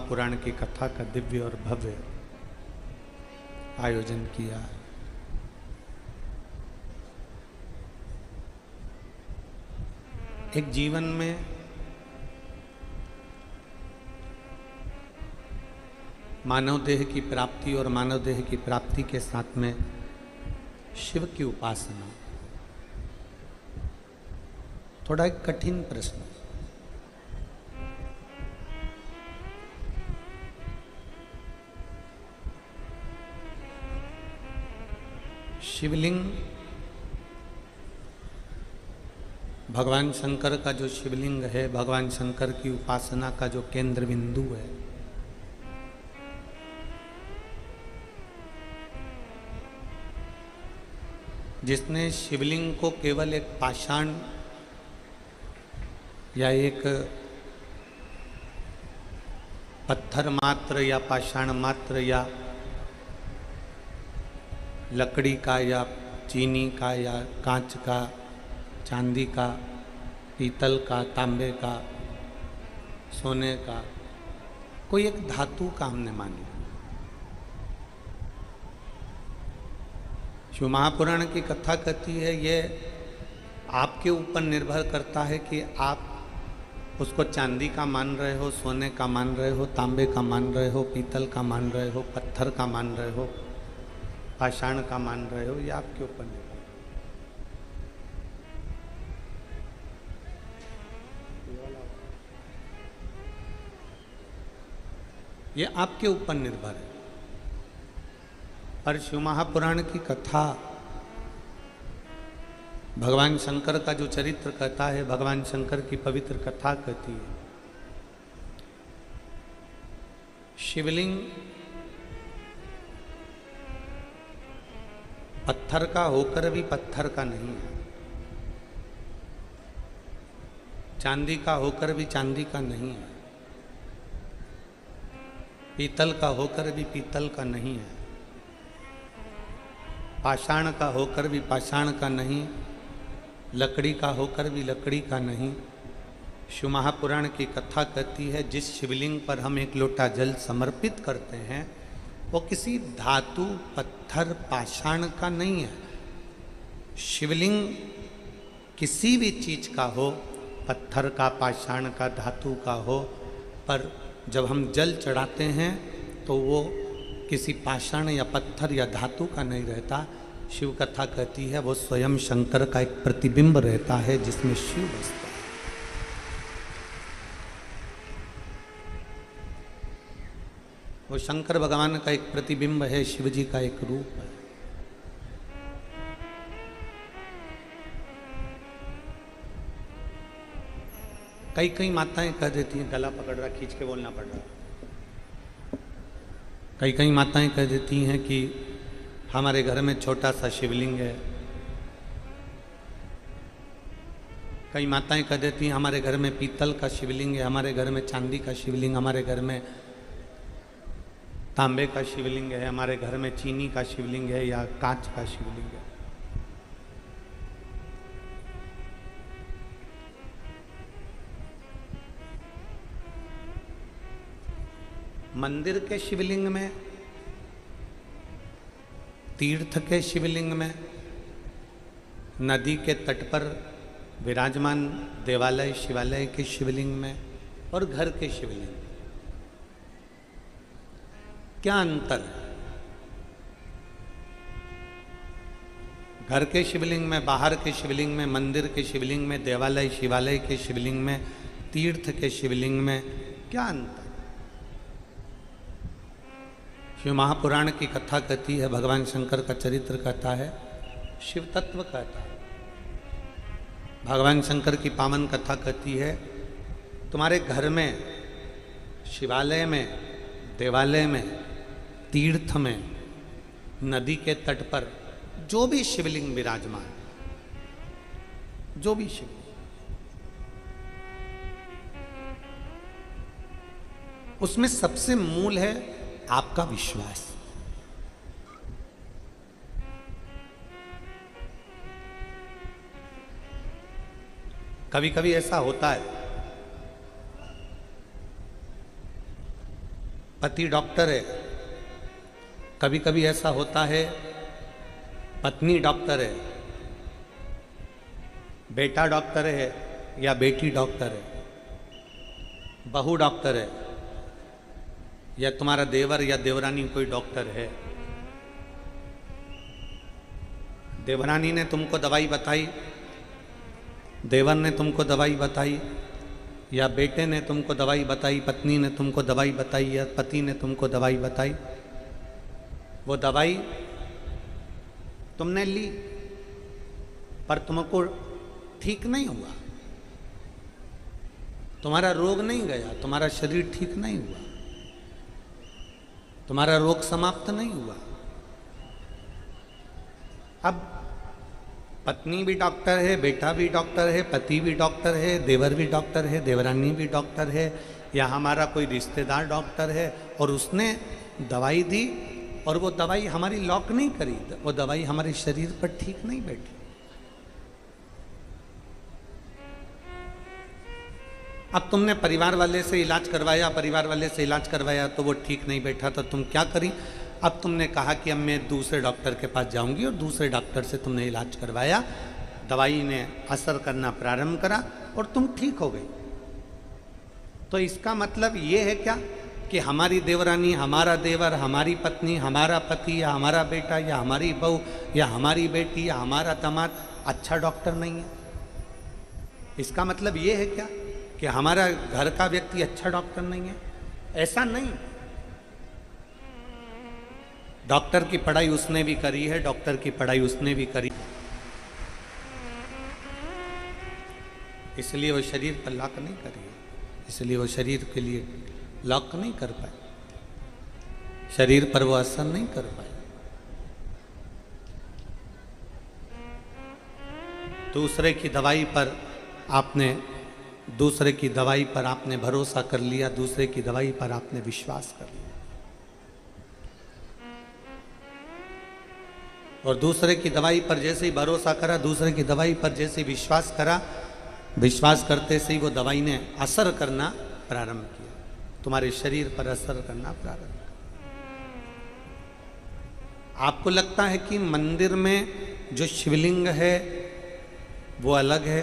महापुराण की कथा का दिव्य और भव्य आयोजन किया। एक जीवन में मानव देह की प्राप्ति और मानव देह की प्राप्ति के साथ में शिव की उपासना, थोड़ा एक कठिन प्रश्न। शिवलिंग, भगवान शंकर का जो शिवलिंग है, भगवान शंकर की उपासना का जो केंद्र बिंदु है, जिसने शिवलिंग को केवल एक पाषाण या एक पत्थर मात्र या पाषाण मात्र या लकड़ी का या चीनी का या कांच का, चांदी का, पीतल का, तांबे का, सोने का, कोई एक धातु का हमने मान लिया। शिव महापुराण की कथा कहती है ये आपके ऊपर निर्भर करता है कि आप उसको चांदी का मान रहे हो, सोने का मान रहे हो, तांबे का मान रहे हो, पीतल का मान रहे हो, पत्थर का मान रहे हो, पाषाण का मान रहे हो, ये आपके ऊपर निर्भर। ये आपके ऊपर निर्भर है। पर शिव महापुराण की कथा भगवान शंकर का जो चरित्र कहता है, भगवान शंकर की पवित्र कथा कहती है। शिवलिंग पत्थर का होकर भी पत्थर का नहीं है, चांदी का होकर भी चांदी का नहीं है, पीतल का होकर भी पीतल का नहीं है, पाषाण का होकर भी पाषाण का नहीं, लकड़ी का होकर भी लकड़ी का नहीं। शिव महापुराण की कथा कहती है जिस शिवलिंग पर हम एक लोटा जल समर्पित करते हैं वो किसी धातु, पत्थर, पाषाण का नहीं है। शिवलिंग किसी भी चीज का हो, पत्थर का, पाषाण का, धातु का हो, पर जब हम जल चढ़ाते हैं तो वो किसी पाषाण या पत्थर या धातु का नहीं रहता। शिव कथा कहती है वो स्वयं शंकर का एक प्रतिबिंब रहता है जिसमें शिव बसता है। वो शंकर भगवान का एक प्रतिबिंब है, शिव जी का एक रूप है। कई कई माताएं कह देती हैं, गला पकड़ रहा, खींच के बोलना पड़ रहा। कई कई माताएं कह देती हैं कि हमारे घर में छोटा सा शिवलिंग है। कई माताएं कह देती हैं हमारे घर में पीतल का शिवलिंग है, हमारे घर में चांदी का शिवलिंग, हमारे घर में तांबे का शिवलिंग है, हमारे घर में चीनी का शिवलिंग है या कांच का शिवलिंग है। मंदिर के शिवलिंग में, तीर्थ के शिवलिंग में, नदी के तट पर विराजमान देवालय शिवालय के शिवलिंग में और घर के शिवलिंग में क्या अंतर है? घर के शिवलिंग में, बाहर के शिवलिंग में, मंदिर के शिवलिंग में, देवालय शिवालय के शिवलिंग में, तीर्थ के शिवलिंग में क्या अंतर? शिव महापुराण की कथा कहती है, भगवान शंकर का चरित्र कहता है, शिव तत्व कहता है। भगवान शंकर की पावन कथा कहती है तुम्हारे घर में, शिवालय में, देवालय में, तीर्थ में, नदी के तट पर जो भी शिवलिंग विराजमान, जो भी शिवलिंग, उसमें सबसे मूल है आपका विश्वास। कभी कभी ऐसा होता है पति डॉक्टर है, कभी कभी ऐसा होता है पत्नी डॉक्टर है, बेटा डॉक्टर है या बेटी डॉक्टर है, बहू डॉक्टर है या तुम्हारा देवर या देवरानी कोई डॉक्टर है। देवरानी ने तुमको दवाई बताई, देवर ने तुमको दवाई बताई, या बेटे ने तुमको दवाई बताई, पत्नी ने तुमको दवाई बताई, या पति ने तुमको दवाई बताई। वो दवाई तुमने ली पर तुमको ठीक नहीं हुआ, तुम्हारा रोग नहीं गया, तुम्हारा शरीर ठीक नहीं हुआ, तुम्हारा रोग समाप्त नहीं हुआ। अब पत्नी भी डॉक्टर है, बेटा भी डॉक्टर है, पति भी डॉक्टर है, देवर भी डॉक्टर है, देवरानी भी डॉक्टर है, या हमारा कोई रिश्तेदार डॉक्टर है और उसने दवाई दी और वो दवाई हमारी लॉक नहीं करी, वो दवाई हमारे शरीर पर ठीक नहीं बैठी। अब तुमने परिवार वाले से इलाज करवाया, परिवार वाले से इलाज करवाया तो वो ठीक नहीं बैठा, तो तुम क्या करी? अब तुमने कहा कि अब मैं दूसरे डॉक्टर के पास जाऊंगी, और दूसरे डॉक्टर से तुमने इलाज करवाया, दवाई ने असर करना प्रारंभ करा और तुम ठीक हो गई। तो इसका मतलब ये है क्या कि हमारी देवरानी, हमारा देवर, हमारी पत्नी, हमारा पति या हमारा बेटा या हमारी बहू या हमारी बेटी या हमारा दामाद अच्छा डॉक्टर नहीं है? इसका मतलब ये है क्या कि हमारा घर का व्यक्ति अच्छा डॉक्टर नहीं है? ऐसा नहीं। डॉक्टर की पढ़ाई उसने भी करी है, डॉक्टर की पढ़ाई उसने भी करी, इसलिए वो शरीर पर लॉक नहीं करी, इसलिए वो शरीर के लिए लॉक नहीं कर पाए, शरीर पर वो असर नहीं कर पाए। दूसरे की दवाई पर आपने भरोसा कर लिया, दूसरे की दवाई पर आपने विश्वास कर लिया, और दूसरे की दवाई पर जैसे ही भरोसा करा, दूसरे की दवाई पर जैसे विश्वास करा, विश्वास करते से ही वो दवाई ने असर करना प्रारंभ किया, तुम्हारे शरीर पर असर करना प्रारंभ किया। आपको लगता है कि मंदिर में जो शिवलिंग है वो अलग है,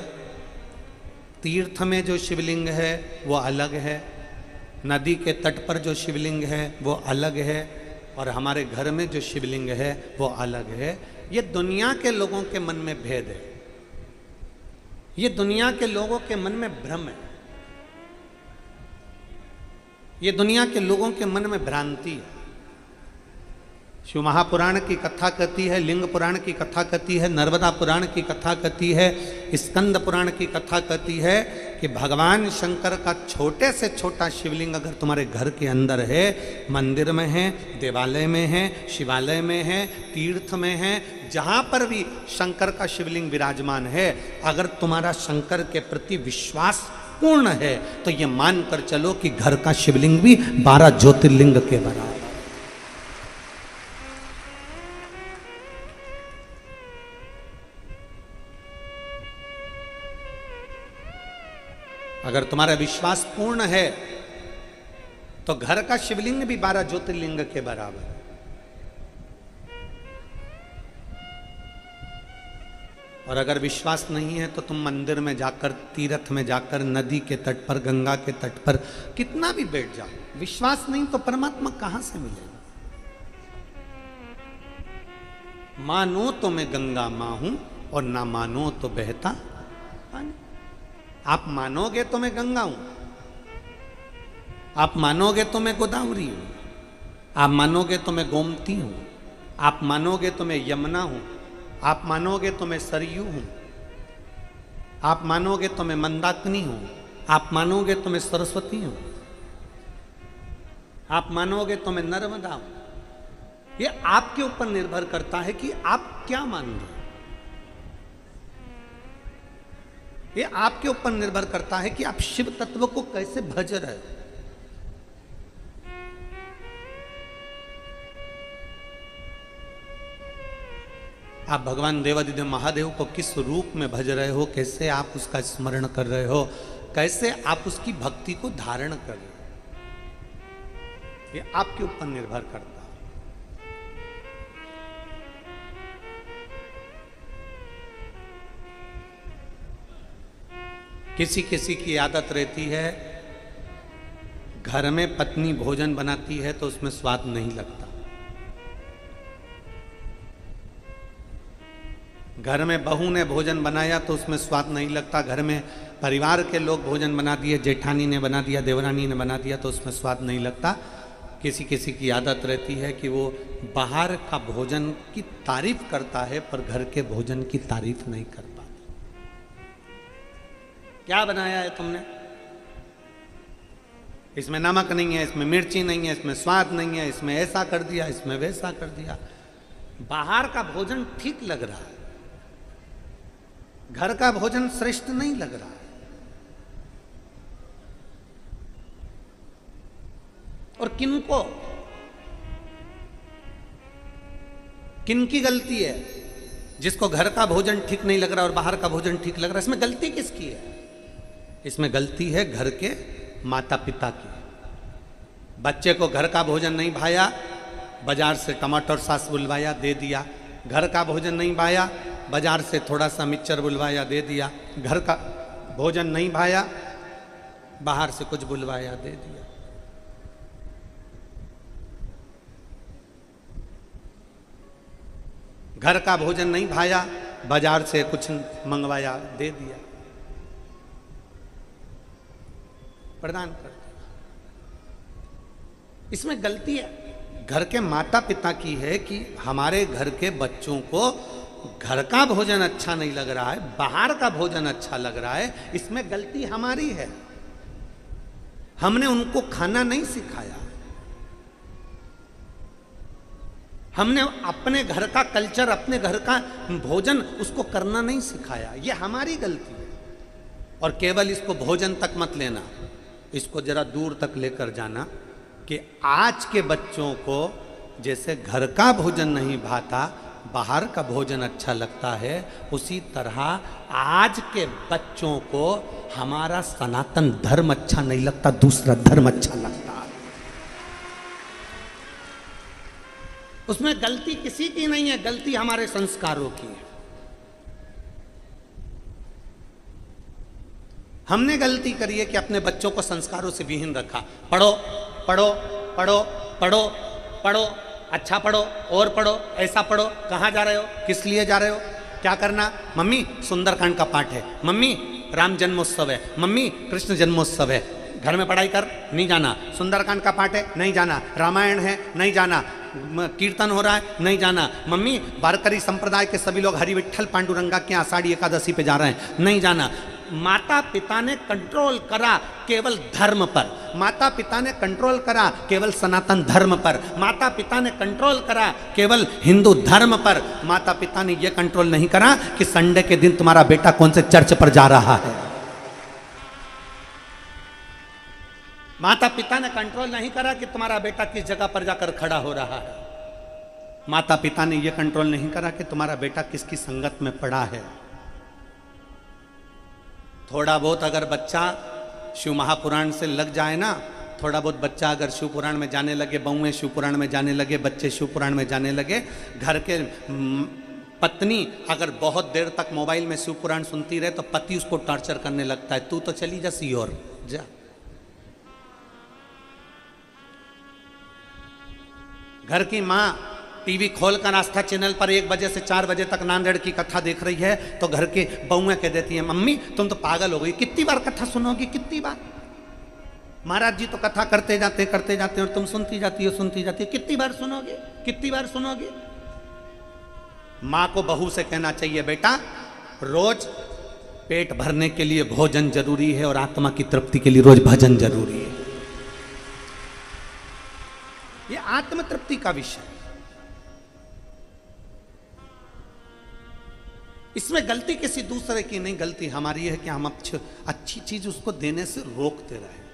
तीर्थ में जो शिवलिंग है वो अलग है, नदी के तट पर जो शिवलिंग है वो अलग है, और हमारे घर में जो शिवलिंग है वो अलग है। ये दुनिया के लोगों के मन में भेद है, ये दुनिया के लोगों के मन में भ्रम है, ये दुनिया के लोगों के मन में भ्रांति है। शिव महापुराण की कथा कहती है, लिंग पुराण की कथा कहती है, नर्मदा पुराण की कथा कहती है, स्कंद पुराण की कथा कहती है कि भगवान शंकर का छोटे से छोटा शिवलिंग अगर तुम्हारे घर के अंदर है, मंदिर में है, देवालय में है, शिवालय में है, तीर्थ में है, जहाँ पर भी शंकर का शिवलिंग विराजमान है, अगर तुम्हारा शंकर के प्रति विश्वास पूर्ण है तो ये मान कर चलो कि घर का शिवलिंग भी 12 ज्योतिर्लिंग के बराबर। अगर तुम्हारा विश्वास पूर्ण है तो घर का शिवलिंग भी 12 ज्योतिर्लिंग के बराबर है। और अगर विश्वास नहीं है तो तुम मंदिर में जाकर, तीर्थ में जाकर, नदी के तट पर, गंगा के तट पर कितना भी बैठ जाओ, विश्वास नहीं तो परमात्मा कहां से मिलेगा? मानो तो मैं गंगा मां हूं और ना मानो तो बहता पानी। आप मानोगे तो मैं गंगा हूं, आप मानोगे तो मैं गोदावरी हूं, आप मानोगे तो मैं गोमती हूं, आप मानोगे तो मैं यमुना हूं, आप मानोगे तो मैं सरयू हूं, आप मानोगे तो मैं मंदाकिनी हूं, आप मानोगे तो मैं सरस्वती हूं, आप मानोगे तो मैं नर्मदा हूं। ये आपके ऊपर निर्भर करता है कि आप क्या मान रहे। ये आपके ऊपर निर्भर करता है कि आप शिव तत्व को कैसे भज रहे हो। आप भगवान देवादिदेव महादेव को किस रूप में भज रहे हो, कैसे आप उसका स्मरण कर रहे हो, कैसे आप उसकी भक्ति को धारण कर रहे हो, ये आपके ऊपर निर्भर करता है। किसी किसी की आदत रहती है, घर में पत्नी भोजन बनाती है तो उसमें स्वाद नहीं लगता। घर में बहू ने भोजन बनाया तो उसमें स्वाद नहीं लगता। घर में परिवार के लोग भोजन बना दिए, जेठानी ने बना दिया, देवरानी ने बना दिया तो उसमें स्वाद नहीं लगता। किसी किसी की आदत रहती है कि वो बाहर का भोजन की तारीफ करता है पर घर के भोजन की तारीफ नहीं कर पाता। क्या बनाया है तुमने? इसमें नमक नहीं है, इसमें मिर्ची नहीं है, इसमें स्वाद नहीं है, इसमें ऐसा कर दिया, इसमें वैसा कर दिया। बाहर का भोजन ठीक लग रहा है, घर का भोजन श्रेष्ठ नहीं लग रहा है। और किनकी गलती है? जिसको घर का भोजन ठीक नहीं लग रहा और बाहर का भोजन ठीक लग रहा है, इसमें गलती किसकी है? इसमें गलती है घर के माता पिता की। बच्चे को घर का भोजन नहीं भाया, बाजार से टमाटर सॉस बुलवाया, दे दिया। घर का भोजन नहीं भाया, बाजार से थोड़ा सा मिक्सचर बुलवाया, दे दिया। घर का भोजन नहीं भाया, बाहर से कुछ बुलवाया, दे दिया। घर का भोजन नहीं भाया, बाजार से कुछ मंगवाया, दे दिया, प्रदान कर दिया। इसमें गलती है घर के माता पिता की है कि हमारे घर के बच्चों को घर का भोजन अच्छा नहीं लग रहा है, बाहर का भोजन अच्छा लग रहा है। इसमें गलती हमारी है, हमने उनको खाना नहीं सिखाया, हमने अपने घर का कल्चर, अपने घर का भोजन उसको करना नहीं सिखाया। ये हमारी गलती है। और केवल इसको भोजन तक मत लेना, इसको जरा दूर तक लेकर जाना कि आज के बच्चों को जैसे घर का भोजन नहीं भाता, बाहर का भोजन अच्छा लगता है, उसी तरह आज के बच्चों को हमारा सनातन धर्म अच्छा नहीं लगता, दूसरा धर्म अच्छा लगता है। उसमें गलती किसी की नहीं है, गलती हमारे संस्कारों की है। हमने गलती करी है कि अपने बच्चों को संस्कारों से विहीन रखा। पढ़ो पढ़ो पढ़ो पढ़ो पढ़ो, अच्छा पढ़ो और पढ़ो, ऐसा पढ़ो। कहाँ जा रहे हो? किस लिए जा रहे हो? क्या करना? मम्मी सुंदरकांड का पाठ है, मम्मी राम जन्मोत्सव है, मम्मी कृष्ण जन्मोत्सव है, घर में पढ़ाई कर, नहीं जाना। सुंदरकांड का पाठ है, नहीं जाना। रामायण है, नहीं जाना। कीर्तन हो रहा है, नहीं जाना। मम्मी वारकरी संप्रदाय के सभी लोग हरि विठ्ठल पांडुरंगा के आषाढ़ी एकादशी पे जा रहे हैं, नहीं जाना। माता पिता ने कंट्रोल करा केवल धर्म पर, माता पिता ने कंट्रोल करा केवल सनातन धर्म पर, माता पिता ने कंट्रोल करा केवल हिंदू धर्म पर। माता पिता ने यह कंट्रोल नहीं करा कि संडे के दिन तुम्हारा बेटा कौन से चर्च पर जा रहा है। माता पिता ने कंट्रोल नहीं करा कि तुम्हारा बेटा किस जगह पर जाकर खड़ा हो रहा है। माता पिता ने यह कंट्रोल नहीं करा कि तुम्हारा बेटा किसकी संगत में पड़ा है। थोड़ा बहुत अगर बच्चा शिव महापुराण से लग जाए ना, थोड़ा बहुत बच्चा अगर शिव पुराण में जाने लगे, बहुएं शिव पुराण में जाने लगे, बच्चे शिव पुराण में जाने लगे, घर के पत्नी अगर बहुत देर तक मोबाइल में शिव पुराण सुनती रहे तो पति उसको टॉर्चर करने लगता है, तू तो चली जा सीहोर जा। घर की माँ टीवी खोलकर आस्था चैनल पर 1 बजे से 4 बजे तक नांदेड़ की कथा देख रही है तो घर के बहुएं कह देती हैं, मम्मी तुम तो पागल हो गई, कितनी बार कथा सुनोगी, कितनी बार? महाराज जी तो कथा करते जाते और तुम सुनती जाती हो, कितनी बार सुनोगे, कितनी बार सुनोगे? माँ को बहू से कहना चाहिए, बेटा रोज पेट भरने के लिए भोजन जरूरी है और आत्मा की तृप्ति के लिए रोज भजन जरूरी है। ये आत्म तृप्ति का विषय, इसमें गलती किसी दूसरे की नहीं, गलती हमारी है कि हम अच्छी चीज उसको देने से रोकते रहे।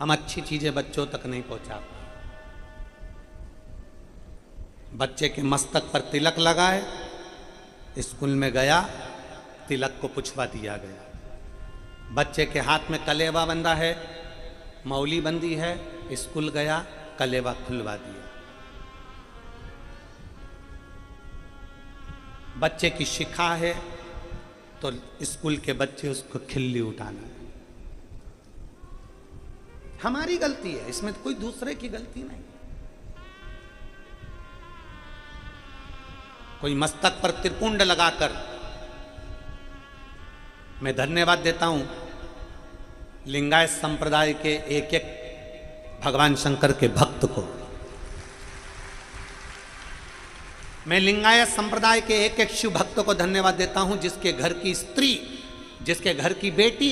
हम अच्छी चीजें बच्चों तक नहीं पहुंचा पाए। बच्चे के मस्तक पर तिलक लगाए, स्कूल में गया, तिलक को पुछवा दिया गया। बच्चे के हाथ में कलेवा बंधा है, मौली बंदी है, स्कूल गया, कलेवा खुलवा दिया। बच्चे की शिखा है तो स्कूल के बच्चे उसको खिल्ली उठाना है। हमारी गलती है, इसमें कोई दूसरे की गलती नहीं। कोई मस्तक पर त्रिपुंड लगाकर, मैं धन्यवाद देता हूं लिंगायत संप्रदाय के एक एक भगवान शंकर के भक्त को। मैं लिंगायत संप्रदाय के एक एक शिव भक्त को धन्यवाद देता हूं, जिसके घर की स्त्री, जिसके घर की बेटी,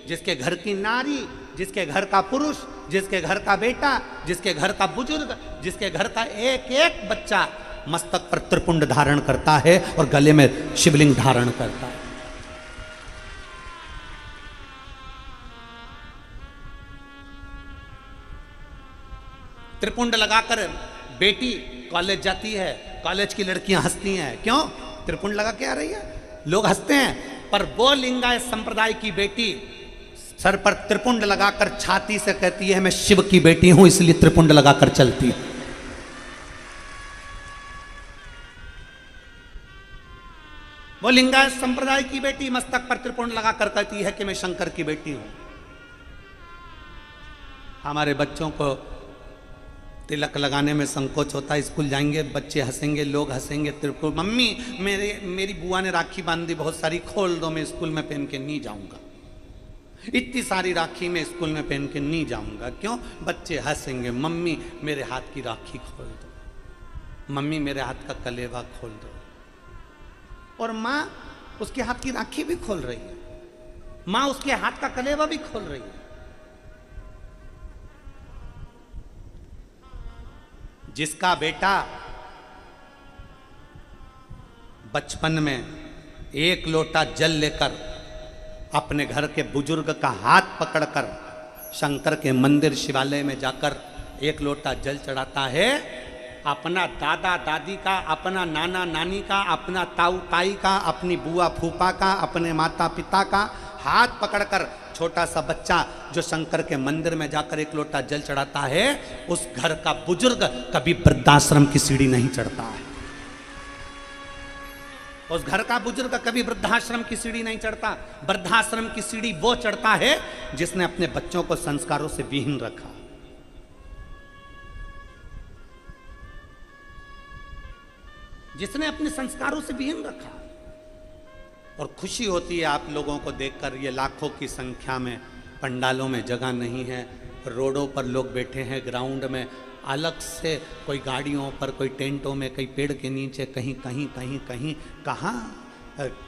जिसके घर की नारी, जिसके घर का पुरुष, जिसके घर का बेटा, जिसके घर का बुजुर्ग, जिसके घर का एक एक बच्चा मस्तक पर त्रिपुंड धारण करता है और गले में शिवलिंग धारण करता है। त्रिपुंड लगाकर बेटी कॉलेज जाती है, कॉलेज की लड़कियां हंसती हैं। क्यों? त्रिपुंड लगा के आ रही है, लोग हंसते हैं। पर वो लिंगायत संप्रदाय की बेटी सर पर त्रिपुंड लगाकर छाती से कहती है मैं शिव की बेटी हूं, इसलिए त्रिपुंड लगाकर चलती है। वो लिंगायत संप्रदाय की बेटी मस्तक पर त्रिपुंड लगाकर कहती है कि मैं शंकर की बेटी हूं। हमारे बच्चों को तिलक लगाने में संकोच होता है, स्कूल जाएंगे बच्चे हंसेंगे, लोग हंसेंगे। त्रिपुंड, मम्मी मेरी बुआ ने राखी बांध दी बहुत सारी, खोल दो, मैं स्कूल में पहन के नहीं जाऊंगा। इतनी सारी राखी में स्कूल में पहन के नहीं जाऊंगा। क्यों? बच्चे हंसेंगे। मम्मी मेरे हाथ की राखी खोल दो, मम्मी मेरे हाथ का कलेवा खोल दो। और माँ उसके हाथ की राखी भी खोल रही है, माँ उसके हाथ का कलेवा भी खोल रही है। जिसका बेटा बचपन में एक लोटा जल लेकर अपने घर के बुजुर्ग का हाथ पकड़कर शंकर के मंदिर शिवालय में जाकर एक लोटा जल चढ़ाता है, अपना दादा दादी का, अपना नाना नानी का, अपना ताऊ ताई का, अपनी बुआ फूफा का, अपने माता पिता का हाथ पकड़कर छोटा सा बच्चा जो शंकर के मंदिर में जाकर एक लोटा जल चढ़ाता है, उस घर का बुजुर्ग कभी वृद्धाश्रम की सीढ़ी नहीं चढ़ता है। उस घर का बुजुर्ग कभी वृद्धाश्रम की सीढ़ी नहीं चढ़ता। वृद्धाश्रम की सीढ़ी वो चढ़ता है जिसने अपने बच्चों को संस्कारों से विहीन रखा। जिसने अपने संस्कारों से विहीन रखा। और खुशी होती है आप लोगों को देखकर, ये लाखों की संख्या में पंडालों में जगह नहीं है, रोडों पर लोग बैठे हैं, ग्राउंड में अलग से, कोई गाड़ियों पर, कोई टेंटों में, कहीं पेड़ के नीचे, कहीं कहीं कहीं कहीं कहाँ,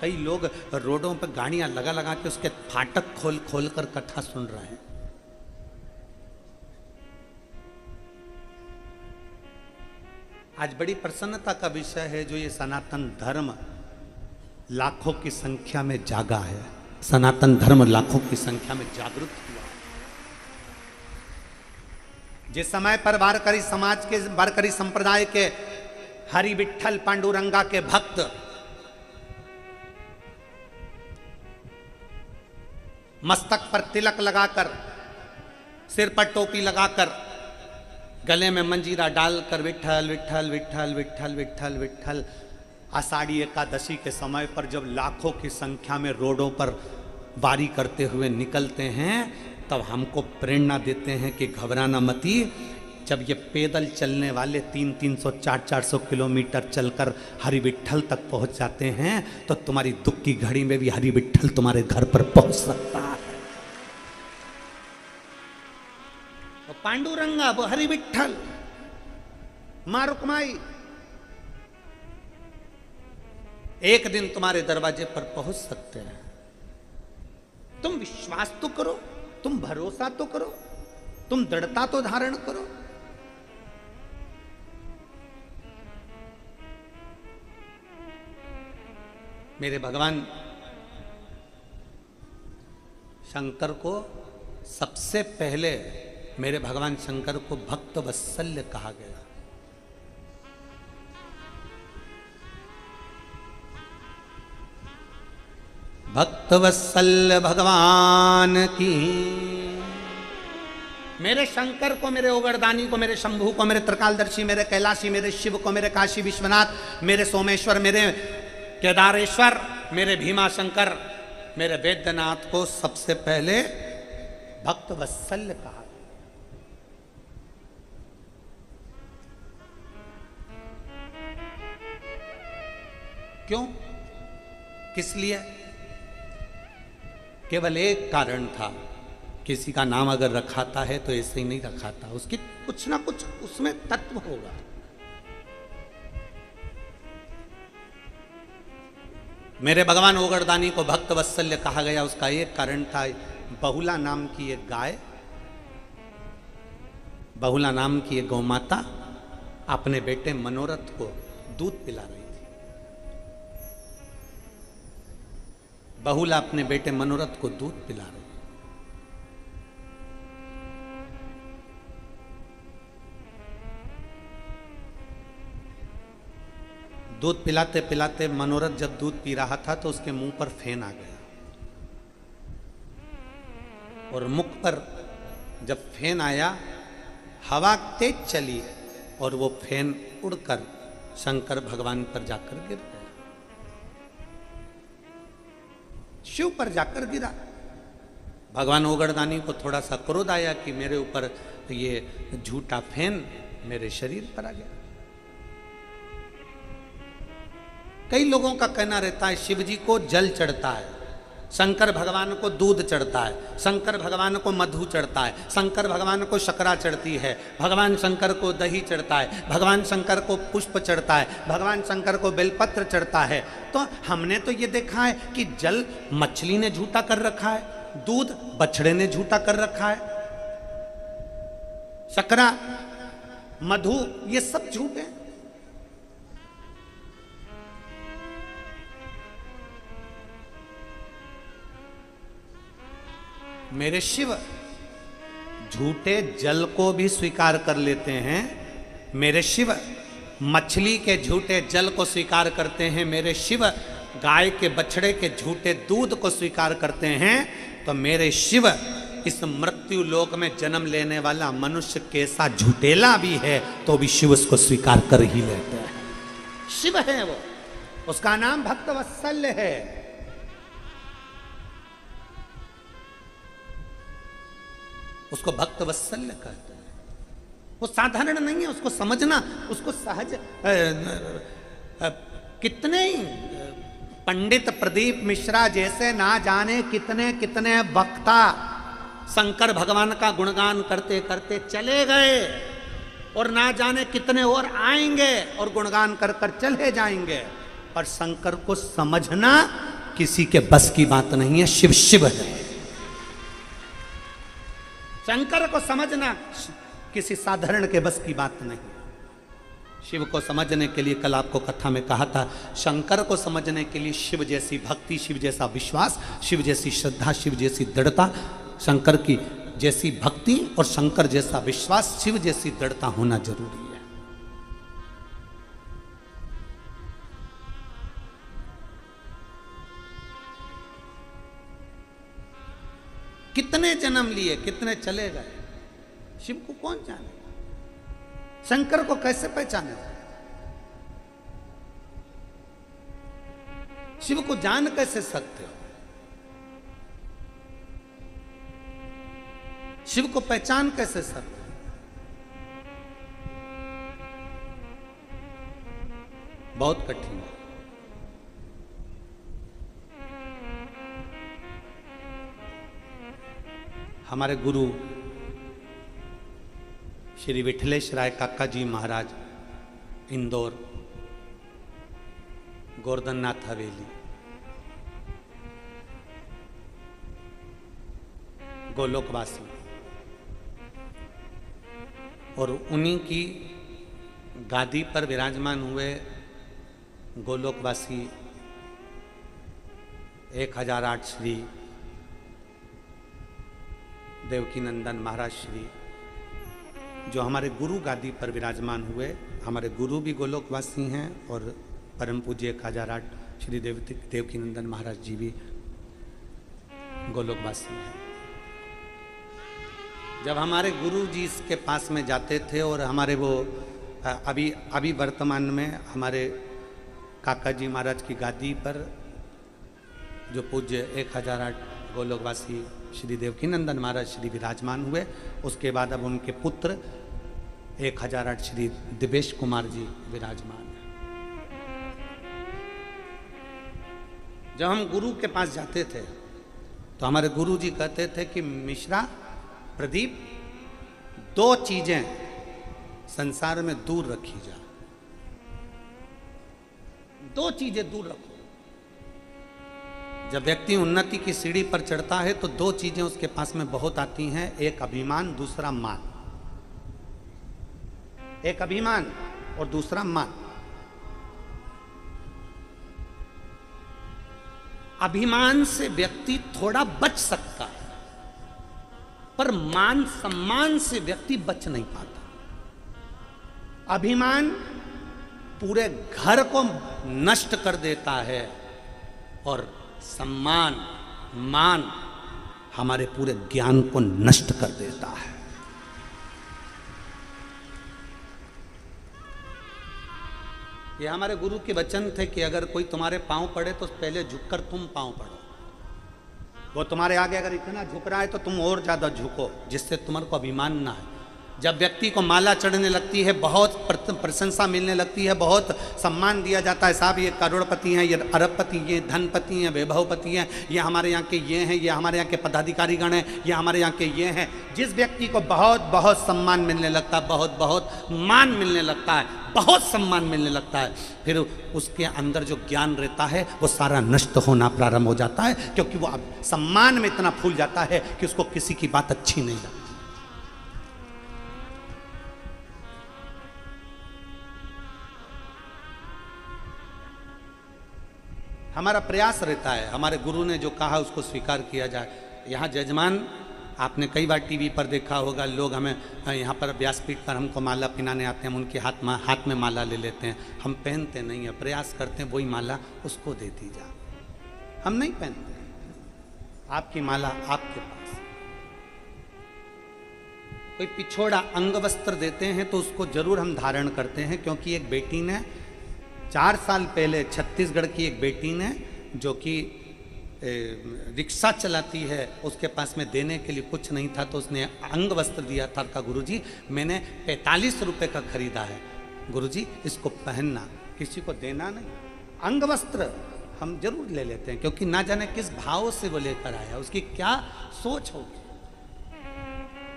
कई लोग रोडों पर गाड़ियां लगा लगा के उसके फाटक खोल खोल कर कथा सुन रहे हैं। आज बड़ी प्रसन्नता का विषय है जो ये सनातन धर्म लाखों की संख्या में जागा है। सनातन धर्म लाखों की संख्या में जागरूक हुआ। जिस समय पर वारकरी समाज के, वारकरी संप्रदाय के हरि विठ्ठल पांडुरंगा के भक्त मस्तक पर तिलक लगाकर, सिर पर टोपी लगाकर, गले में मंजीरा डालकर विठ्ठल विठ्ठल विठ्ठल विठ्ठल विठ्ठल विठ्ठल, आषाढ़ी एकादशी के समय पर जब लाखों की संख्या में रोडों पर वारी करते हुए निकलते हैं, तब हमको प्रेरणा देते हैं कि घबराना मती। जब ये पैदल चलने वाले 300 400 किलोमीटर चलकर हरि विठ्ठल तक पहुंच जाते हैं, तो तुम्हारी दुख की घड़ी में भी हरि विठ्ठल तुम्हारे घर पर पहुंच सकता है। तो पांडुरंगा, वो हरि विठ्ठल, माँ रुक्माई एक दिन तुम्हारे दरवाजे पर पहुंच सकते हैं। तुम विश्वास तो करो, तुम भरोसा तो करो, तुम दृढ़ता तो धारण करो। मेरे भगवान शंकर को सबसे पहले, मेरे भगवान शंकर को भक्त वत्सल्य कहा गया। भक्तवत्सल भगवान की। मेरे शंकर को, मेरे ओगरदानी को, मेरे शंभू को, मेरे त्रिकालदर्शी, मेरे कैलाशी, मेरे शिव को, मेरे काशी विश्वनाथ, मेरे सोमेश्वर, मेरे केदारेश्वर, मेरे भीमा शंकर, मेरे वैद्यनाथ को सबसे पहले भक्तवत्सल कहा। क्यों, किस लिए? केवल एक कारण था, किसी का नाम अगर रखाता है तो ऐसे ही नहीं रखाता, उसकी कुछ ना कुछ उसमें तत्व होगा। मेरे भगवान ओगरदानी को भक्त वत्सल्य कहा गया, उसका एक कारण था, बहुला नाम की एक गाय, बहुला नाम की एक गौमाता अपने बेटे मनोरथ को दूध पिला रही थी। बहुला अपने बेटे मनोरथ को दूध पिला रही। दूध पिलाते पिलाते मनोरथ जब दूध पी रहा था तो उसके मुंह पर फेन आ गया, और मुख पर जब फेन आया, हवा तेज चली और वो फेन उड़कर शंकर भगवान पर जाकर गिर गया, शिव पर जाकर गिरा। भगवान ओगरदानी को थोड़ा सा क्रोध आया कि मेरे ऊपर ये झूठा फेन मेरे शरीर पर आ गया। कई लोगों का कहना रहता है शिव जी को जल चढ़ता है, शंकर भगवान को दूध चढ़ता है, शंकर भगवान को मधु चढ़ता है, शंकर भगवान को शकरा चढ़ती है, भगवान शंकर को दही चढ़ता है, भगवान शंकर को पुष्प चढ़ता है, भगवान शंकर को बेलपत्र चढ़ता है। तो हमने तो ये देखा है कि जल मछली ने झूठा कर रखा है, दूध बछड़े ने झूठा कर रखा है, शकरा मधु ये सब झूठ है। मेरे शिव झूठे जल को भी स्वीकार कर लेते हैं, मेरे शिव मछली के झूठे जल को स्वीकार करते हैं, मेरे शिव गाय के बछड़े के झूठे दूध को स्वीकार करते हैं। तो मेरे शिव इस मृत्यु लोक में जन्म लेने वाला मनुष्य कैसा झूठेला भी है तो भी शिव उसको स्वीकार कर ही लेते हैं। शिव है वो, उसका नाम भक्तवत्सल्य है। उसको भक्तवत्सल्य कहते हैं। वो साधारण नहीं है, उसको समझना, उसको सहज कितने ही पंडित प्रदीप मिश्रा जैसे ना जाने कितने कितने वक्ता शंकर भगवान का गुणगान करते करते चले गए, और ना जाने कितने और आएंगे और गुणगान कर कर चले जाएंगे, पर शंकर को समझना किसी के बस की बात नहीं है। शिव शिव है, शंकर को समझना किसी साधारण के बस की बात नहीं। शिव को समझने के लिए कल आपको कथा में कहा था, शंकर को समझने के लिए शिव जैसी भक्ति, शिव जैसा विश्वास, शिव जैसी श्रद्धा, शिव जैसी दृढ़ता, शंकर की जैसी भक्ति और शंकर जैसा विश्वास, शिव जैसी दृढ़ता होना जरूरी है। कितने जन्म लिए, कितने चले गए, शिव को कौन जाने, शंकर को कैसे पहचाने? शिव को जान कैसे सकते हो, शिव को पहचान कैसे सकते हो? बहुत कठिन है। हमारे गुरु श्री विठलेश राय काका जी महाराज, इंदौर, गोवर्धननाथ हवेली, गोलोकवासी, और उन्हीं की गादी पर विराजमान हुए गोलोकवासी 1008 श्री देवकी नंदन महाराज श्री, जो हमारे गुरु गादी पर विराजमान हुए। हमारे गुरु भी गोलोकवासी हैं और परम पूज्य 1008 श्री देवकी नंदन महाराज जी भी गोलोकवासी हैं। जब हमारे गुरु जी के पास में जाते थे और हमारे वो अभी वर्तमान में हमारे काका जी महाराज की गादी पर जो पूज्य 1008 गोलोकवासी श्री देवकीनंदन महाराज श्री विराजमान हुए, उसके बाद अब उनके पुत्र 1008 श्री दिवेश कुमार जी विराजमान हैं। जब हम गुरु के पास जाते थे तो हमारे गुरु जी कहते थे कि मिश्रा प्रदीप, 2 चीजें संसार में दूर रखी जा, 2 चीजें दूर रखो। जब व्यक्ति उन्नति की सीढ़ी पर चढ़ता है तो 2 चीजें उसके पास में बहुत आती हैं, एक अभिमान, दूसरा मान। एक अभिमान और दूसरा मान। अभिमान से व्यक्ति थोड़ा बच सकता है, पर मान सम्मान से व्यक्ति बच नहीं पाता। अभिमान पूरे घर को नष्ट कर देता है और सम्मान, मान हमारे पूरे ज्ञान को नष्ट कर देता है। ये हमारे गुरु के वचन थे कि अगर कोई तुम्हारे पांव पड़े तो पहले झुककर तुम पांव पड़ो। वो तुम्हारे आगे अगर इतना झुक रहा है तो तुम और ज्यादा झुको, जिससे तुम्हारे को अभिमान ना है। जब व्यक्ति को माला चढ़ने लगती है, बहुत प्रशंसा मिलने लगती है, बहुत सम्मान दिया जाता है, साहब ये करोड़पति हैं, ये अरबपति, ये धनपति हैं, वैभवपति हैं, ये हमारे यहाँ के ये हैं, ये हमारे यहाँ के पदाधिकारीगण हैं, ये हमारे यहाँ के ये हैं। जिस व्यक्ति को बहुत बहुत सम्मान मिलने लगता है, बहुत बहुत मान मिलने लगता है, बहुत सम्मान मिलने लगता है, फिर उसके अंदर जो ज्ञान रहता है वो सारा नष्ट होना प्रारंभ हो जाता है, क्योंकि वो अब सम्मान में इतना फूल जाता है कि उसको किसी की बात अच्छी नहीं लगती। हमारा प्रयास रहता है, हमारे गुरु ने जो कहा उसको स्वीकार किया जाए। यहाँ जजमान, आपने कई बार टीवी पर देखा होगा, लोग हमें यहाँ पर व्यासपीठ पर हमको माला पहनाने आते हैं, हम उनके हाथ में माला ले लेते हैं, हम पहनते नहीं है, प्रयास करते हैं वही माला उसको दे दी जा। हम नहीं पहनते, आपकी माला आपके पास। कोई पिछोड़ा अंग वस्त्र देते हैं तो उसको जरूर हम धारण करते हैं, क्योंकि एक बेटी ने 4 साल पहले छत्तीसगढ़ की एक बेटी ने, जो कि रिक्शा चलाती है, उसके पास में देने के लिए कुछ नहीं था तो उसने अंग वस्त्र दिया था। का गुरुजी मैंने 45 रुपए का खरीदा है, गुरुजी इसको पहनना, किसी को देना नहीं। अंग वस्त्र हम जरूर ले लेते हैं, क्योंकि ना जाने किस भाव से वो लेकर आया, उसकी क्या सोच होगी,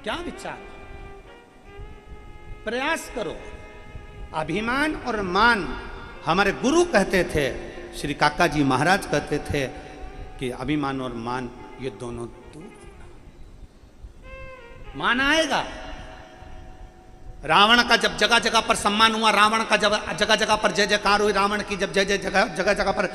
क्या विचार। प्रयास करो। अभिमान और मान, हमारे गुरु कहते थे, श्री काका जी महाराज कहते थे कि अभिमान और मान ये दोनों दूर। मान आएगा। रावण का जब जगह जगह पर सम्मान हुआ, रावण का जब जगह जगह पर जय जयकार हुई, रावण की जब जगह जगह पर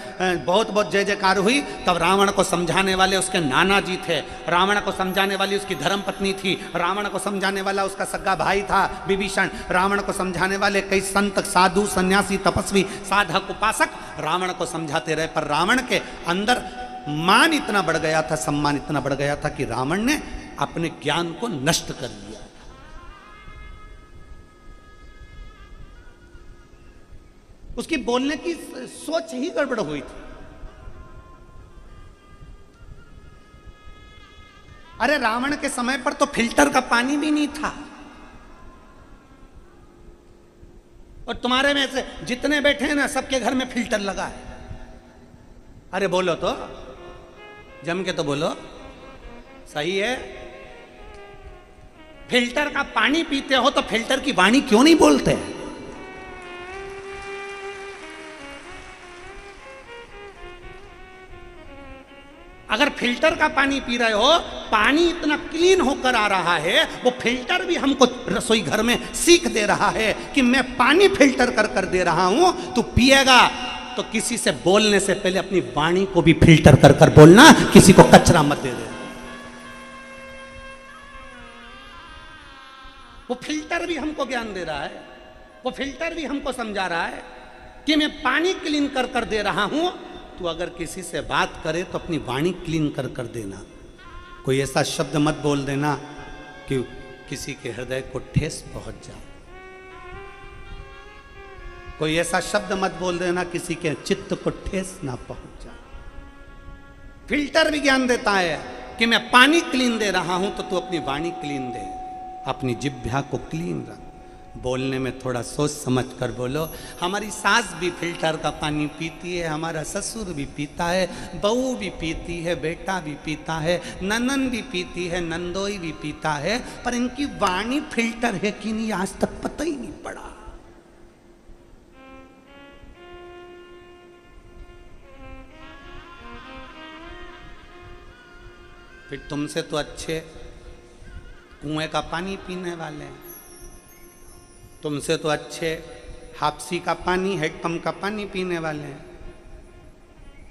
बहुत बहुत जय जयकार हुई, तब रावण को समझाने वाले उसके नाना जी थे, रावण को समझाने वाली उसकी धर्म पत्नी थी, रावण को समझाने वाला उसका सगा भाई था विभीषण, रावण को समझाने वाले कई संत, साधु, सन्यासी, तपस्वी, साधक, उपासक रावण को समझाते रहे। पर रावण के अंदर मान इतना बढ़ गया था, सम्मान इतना बढ़ गया था कि रावण ने अपने ज्ञान को नष्ट कर दिया। उसकी बोलने की सोच ही गड़बड़ हुई थी। अरे रावण के समय पर तो फिल्टर का पानी भी नहीं था, और तुम्हारे में से जितने बैठे हैं ना, सबके घर में फिल्टर लगा है। अरे बोलो तो, जम के तो बोलो, सही है। फिल्टर का पानी पीते हो तो फिल्टर की वाणी क्यों नहीं बोलते हैं? अगर फिल्टर का पानी पी रहे हो, पानी इतना क्लीन होकर आ रहा है, वो फिल्टर भी हमको रसोई घर में सीख दे रहा है कि मैं पानी फिल्टर कर कर दे रहा हूं, तू पिएगा तो किसी से बोलने से पहले अपनी वाणी को भी फिल्टर कर कर बोलना, किसी को कचरा मत दे दे। वो फिल्टर भी हमको ज्ञान दे रहा है, वो फिल्टर भी हमको समझा रहा है कि मैं पानी क्लीन कर कर दे रहा हूं, तू अगर किसी से बात करे तो अपनी वाणी क्लीन कर कर देना, कोई ऐसा शब्द मत बोल देना कि किसी के हृदय को ठेस पहुंच जाए। कोई ऐसा शब्द मत बोल देना किसी के चित्त को ठेस ना पहुंच जाए। फिल्टर विज्ञान देता है कि मैं पानी क्लीन दे रहा हूं तो तू अपनी वाणी क्लीन दे, अपनी जिह्वा को क्लीन रख। बोलने में थोड़ा सोच समझ कर बोलो। हमारी सास भी फिल्टर का पानी पीती है, हमारा ससुर भी पीता है, बहू भी पीती है, बेटा भी पीता है, ननन भी पीती है, नंदोई भी पीता है, पर इनकी वाणी फिल्टर है कि नहीं आज तक पता ही नहीं पड़ा। फिर तुमसे तो अच्छे कुएं का पानी पीने वाले हैं, तुमसे तो अच्छे हापसी का पानी, हैडपंप का पानी पीने वाले हैं,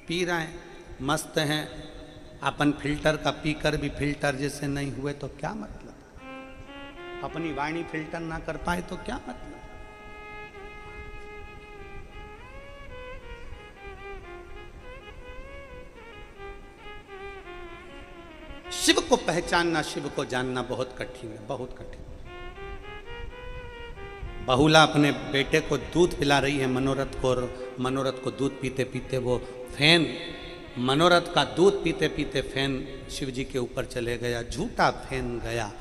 पी रहे हैं, मस्त हैं। अपन फिल्टर का पीकर भी फिल्टर जैसे नहीं हुए तो क्या मतलब? अपनी वाणी फिल्टर ना कर पाए तो क्या मतलब? शिव को पहचानना, शिव को जानना बहुत कठिन है, बहुत कठिन। बहुला अपने बेटे को दूध पिला रही है मनोरथ को, और मनोरथ को दूध पीते पीते वो फैन, मनोरथ का दूध पीते पीते फैन शिव जी के ऊपर चले गया, झूठा फैन गया।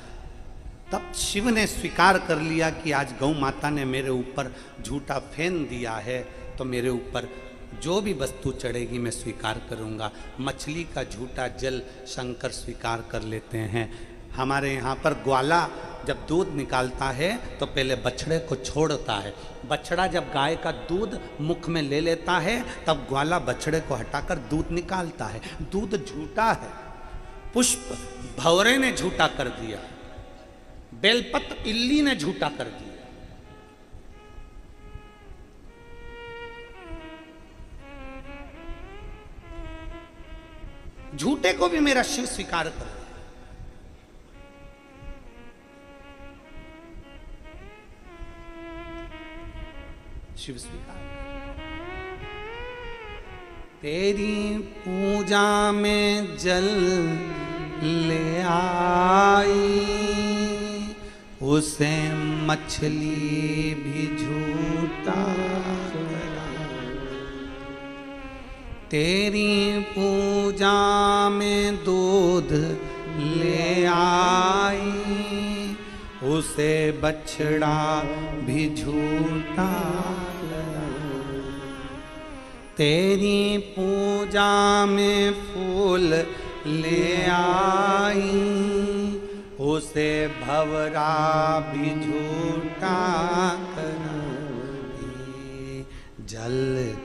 तब शिव ने स्वीकार कर लिया कि आज गौ माता ने मेरे ऊपर झूठा फैन दिया है, तो मेरे ऊपर जो भी वस्तु चढ़ेगी मैं स्वीकार करूंगा। मछली का झूठा जल शंकर स्वीकार कर लेते हैं। हमारे यहाँ पर ग्वाला जब दूध निकालता है तो पहले बछड़े को छोड़ता है। बछड़ा जब गाय का दूध मुख में ले लेता है तब ग्वाला बछड़े को हटाकर दूध निकालता है। दूध झूठा है। पुष्प भंवरे ने झूठा कर दिया, बेलपत्र इल्ली ने झूठा कर दिया। झूठे को भी मेरा शिव स्वीकार कर। शिव स्वीकार। तेरी पूजा में जल ले आई, उसे मछली भी झूठा। तेरी पूजा में दूध ले आई, उसे बछड़ा भी झूठा। तेरी पूजा में फूल ले आई, उसे भंवरा भी झूठा। जल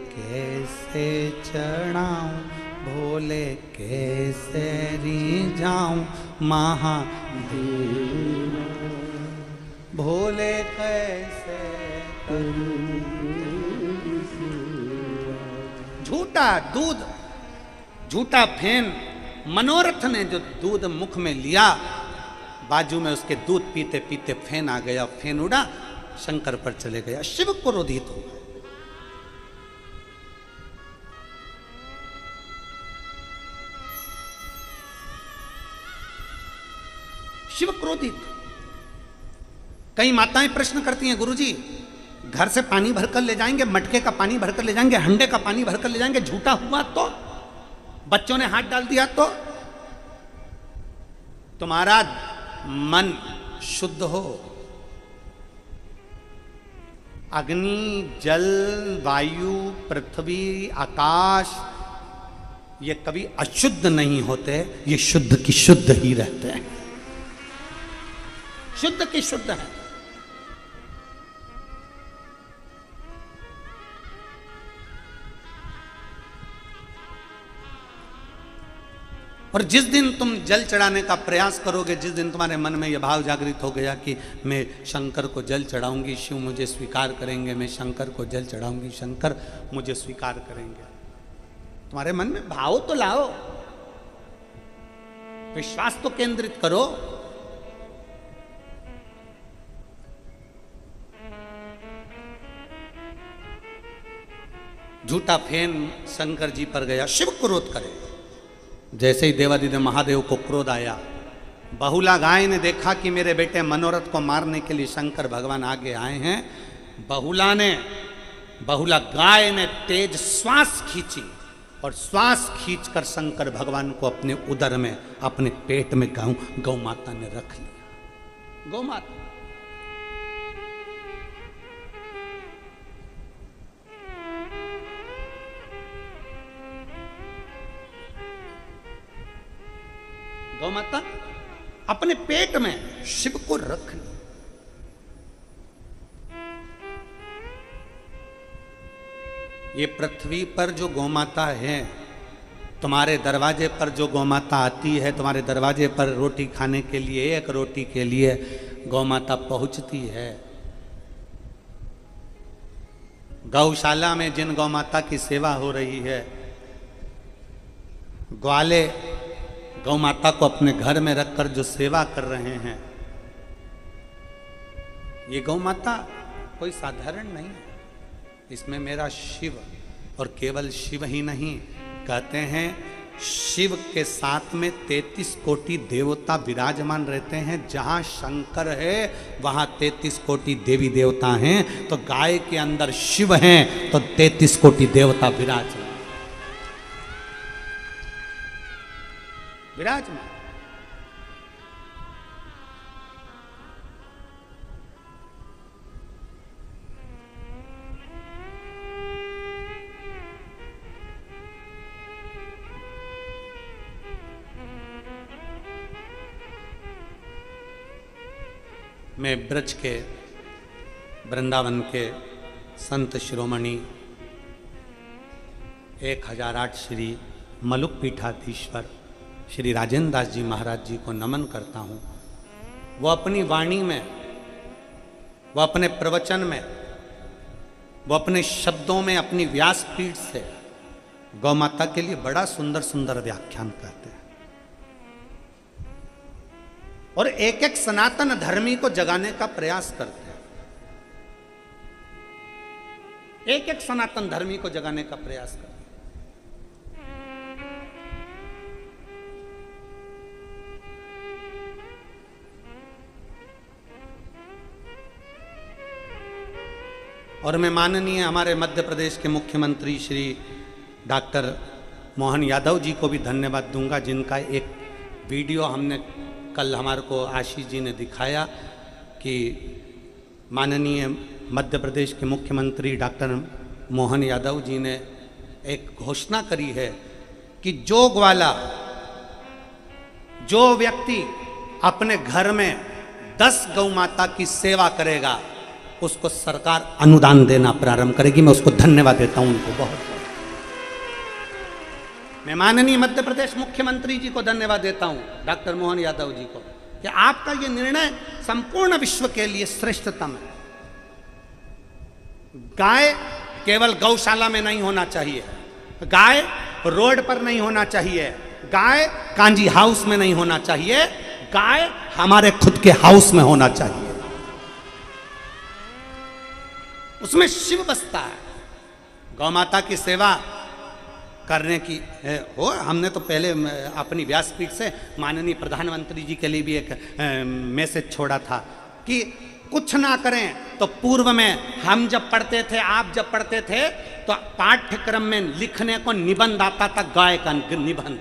कैसे चढ़ाऊं, भोले कैसे रिझाऊं, महादेव भोले कैसे करूं। झूठा दूध, झूठा फैन, मनोरथ ने जो दूध मुख में लिया, बाजू में उसके दूध पीते पीते फैन आ गया, फैन उड़ा, शंकर पर चले गया। शिव क्रोधित हो गए। शिव क्रोधित। कई माताएं प्रश्न करती हैं, गुरुजी घर से पानी भरकर ले जाएंगे, मटके का पानी भरकर ले जाएंगे, हंडे का पानी भरकर ले जाएंगे, झूठा हुआ तो, बच्चों ने हाथ डाल दिया तो। तुम्हारा मन शुद्ध हो, अग्नि जल वायु पृथ्वी आकाश ये कभी अशुद्ध नहीं होते, ये शुद्ध की शुद्ध ही रहते हैं, शुद्ध की शुद्ध है। और जिस दिन तुम जल चढ़ाने का प्रयास करोगे, जिस दिन तुम्हारे मन में यह भाव जागृत हो गया कि मैं शंकर को जल चढ़ाऊंगी, शिव मुझे स्वीकार करेंगे, मैं शंकर को जल चढ़ाऊंगी, शंकर मुझे स्वीकार करेंगे, तुम्हारे मन में भाव तो लाओ, विश्वास तो केंद्रित करो। झूठा फैन शंकर जी पर गया, शिव क्रोध करे। जैसे ही देवादिदेव महादेव को क्रोध आया, बहुला गाय ने देखा कि मेरे बेटे मनोरथ को मारने के लिए शंकर भगवान आगे आए हैं। बहुला गाय ने तेज श्वास खींची और श्वास खींचकर शंकर भगवान को अपने उदर में, अपने पेट में गौ माता ने रख लिया। गौ माता अपने पेट में शिव को रख लिया। ये पृथ्वी पर जो गौमाता है, तुम्हारे दरवाजे पर जो गौमाता आती है, तुम्हारे दरवाजे पर रोटी खाने के लिए, एक रोटी के लिए गौमाता पहुंचती है। गौशाला में जिन गौमाता की सेवा हो रही है, ग्वाले गौमाता को अपने घर में रखकर जो सेवा कर रहे हैं, ये गौमाता कोई साधारण नहीं है। इसमें मेरा शिव, और केवल शिव ही नहीं, कहते हैं शिव के साथ में 33 कोटि देवता विराजमान रहते हैं। जहां शंकर है वहां 33 कोटि देवी देवता हैं। तो गाय के अंदर शिव हैं तो 33 कोटि देवता विराजमान। मैं ब्रज के, वृंदावन के संत शिरोमणि 1008 श्री मलुक पीठाधीश्वर श्री राजेंद्र दास जी महाराज जी को नमन करता हूँ। वो अपनी वाणी में, वो अपने प्रवचन में, वो अपने शब्दों में, अपनी व्यासपीठ से गौ माता के लिए बड़ा सुंदर सुंदर व्याख्यान करते हैं और एक एक सनातन धर्मी को जगाने का प्रयास करते हैं। एक एक सनातन धर्मी को जगाने का प्रयास करते हैं। और मैं माननीय हमारे मध्य प्रदेश के मुख्यमंत्री श्री डॉक्टर मोहन यादव जी को भी धन्यवाद दूंगा, जिनका एक वीडियो हमने कल हमारे को आशीष जी ने दिखाया कि माननीय मध्य प्रदेश के मुख्यमंत्री डॉक्टर मोहन यादव जी ने एक घोषणा करी है कि जो ग्वाला, जो व्यक्ति अपने घर में 10 गौ माता की सेवा करेगा उसको सरकार अनुदान देना प्रारंभ करेगी। मैं उसको धन्यवाद देता हूं, उनको बहुत बहुत। मैं माननीय मध्य प्रदेश मुख्यमंत्री जी को धन्यवाद देता हूं, डॉक्टर मोहन यादव जी को, कि आपका ये निर्णय संपूर्ण विश्व के लिए श्रेष्ठतम है। गाय केवल गौशाला में नहीं होना चाहिए, गाय रोड पर नहीं होना चाहिए, गाय कांजी हाउस में नहीं होना चाहिए, गाय हमारे खुद के हाउस में होना चाहिए। उसमें शिव बसता है। गौ माता की सेवा करने की हो, हमने तो पहले अपनी व्यासपीठ से माननीय प्रधानमंत्री जी के लिए भी एक मैसेज छोड़ा था कि कुछ ना करें तो पूर्व में हम जब पढ़ते थे, आप जब पढ़ते थे, तो पाठ्यक्रम में लिखने को निबंध आता था, गाय का निबंध।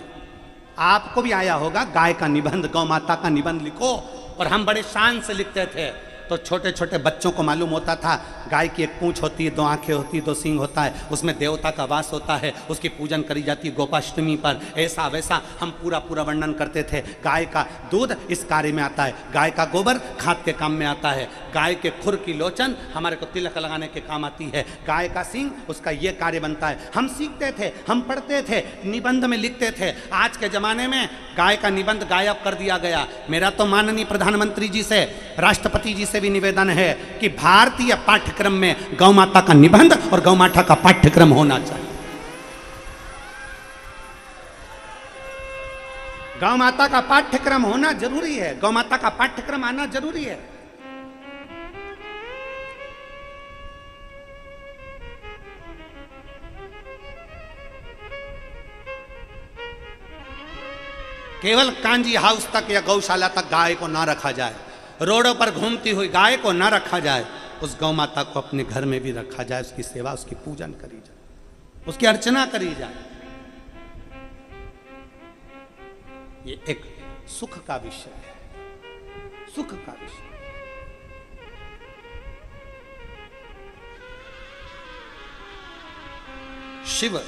आपको भी आया होगा गाय का निबंध, गौ माता का निबंध लिखो। और हम बड़े शान से लिखते थे, तो छोटे छोटे बच्चों को मालूम होता था गाय की एक पूंछ होती है, 2 आंखें होती है, 2 सींग होता है, उसमें देवता का वास होता है, उसकी पूजन करी जाती है गोपाष्टमी पर। ऐसा वैसा हम पूरा पूरा वर्णन करते थे। गाय का दूध इस कार्य में आता है, गाय का गोबर खाद के काम में आता है, गाय के खुर की लोचन हमारे को तिलक लगाने के काम आती है, गाय का सींग उसका ये कार्य बनता है। हम सीखते थे, हम पढ़ते थे, निबंध में लिखते थे। आज के जमाने में गाय का निबंध गायब कर दिया गया। मेरा तो माननीय प्रधानमंत्री जी से, राष्ट्रपति जी से भी निवेदन है कि भारतीय पाठ्यक्रम में गौ माता का निबंध और गौ माता का पाठ्यक्रम होना चाहिए। गौ माता का पाठ्यक्रम होना जरूरी है, गौ माता का पाठ्यक्रम आना जरूरी है। केवल कांजी हाउस तक या गौशाला तक गाय को ना रखा जाए, रोडों पर घूमती हुई गाय को ना रखा जाए, उस गौ माता को अपने घर में भी रखा जाए, उसकी सेवा, उसकी पूजन करी जाए, उसकी अर्चना करी जाए। ये एक सुख का विषय है, सुख का विषय। शिव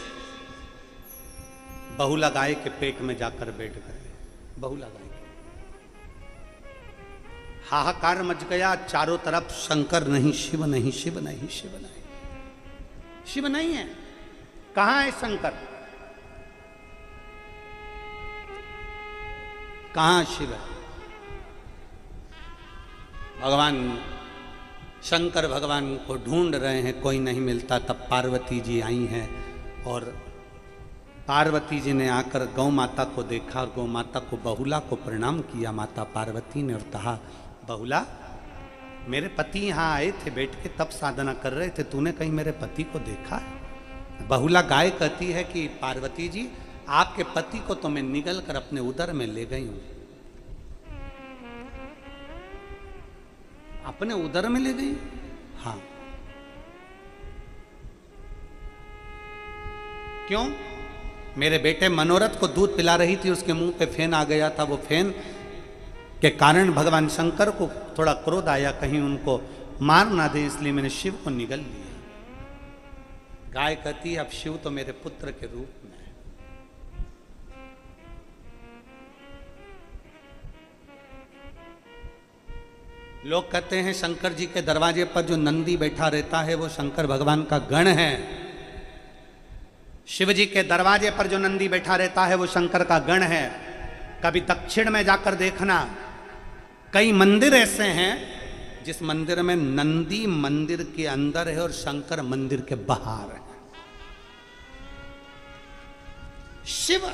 बहुला गाय के पेट में जाकर बैठ गए, बहुला गाय, हाहाकार मच गया चारों तरफ, शंकर नहीं, शिव नहीं, शिव नहीं, शिव नहीं, शिव नहीं है। कहां है शंकर, कहां शिव है? भगवान शंकर भगवान को ढूंढ रहे हैं, कोई नहीं मिलता। तब पार्वती जी आई हैं और पार्वती जी ने आकर गौ माता को देखा, गौ माता को, बहुला को प्रणाम किया माता पार्वती ने और कहा, बहुला मेरे पति यहाँ आए थे, बैठ के तब साधना कर रहे थे, तूने कहीं मेरे पति को देखा है? बहुला गाय कहती है कि पार्वती जी, आपके पति को तो मैं निगल कर अपने उदर में ले गई हूं। अपने उदर में ले गई? हाँ। क्यों? मेरे बेटे मनोरथ को दूध पिला रही थी, उसके मुंह पे फेन आ गया था, वो फेन के कारण भगवान शंकर को थोड़ा क्रोध आया, कहीं उनको मार ना दे, इसलिए मैंने शिव को निगल लिया। गाय कहती है, अब शिव तो मेरे पुत्र के रूप में है। लोग कहते हैं शंकर जी के दरवाजे पर जो नंदी बैठा रहता है वो शंकर भगवान का गण है। शिव जी के दरवाजे पर जो नंदी बैठा रहता है वो शंकर का गण है। कभी दक्षिण में जाकर देखना, कई मंदिर ऐसे हैं जिस मंदिर में नंदी मंदिर के अंदर है और शंकर मंदिर के बाहर है। शिव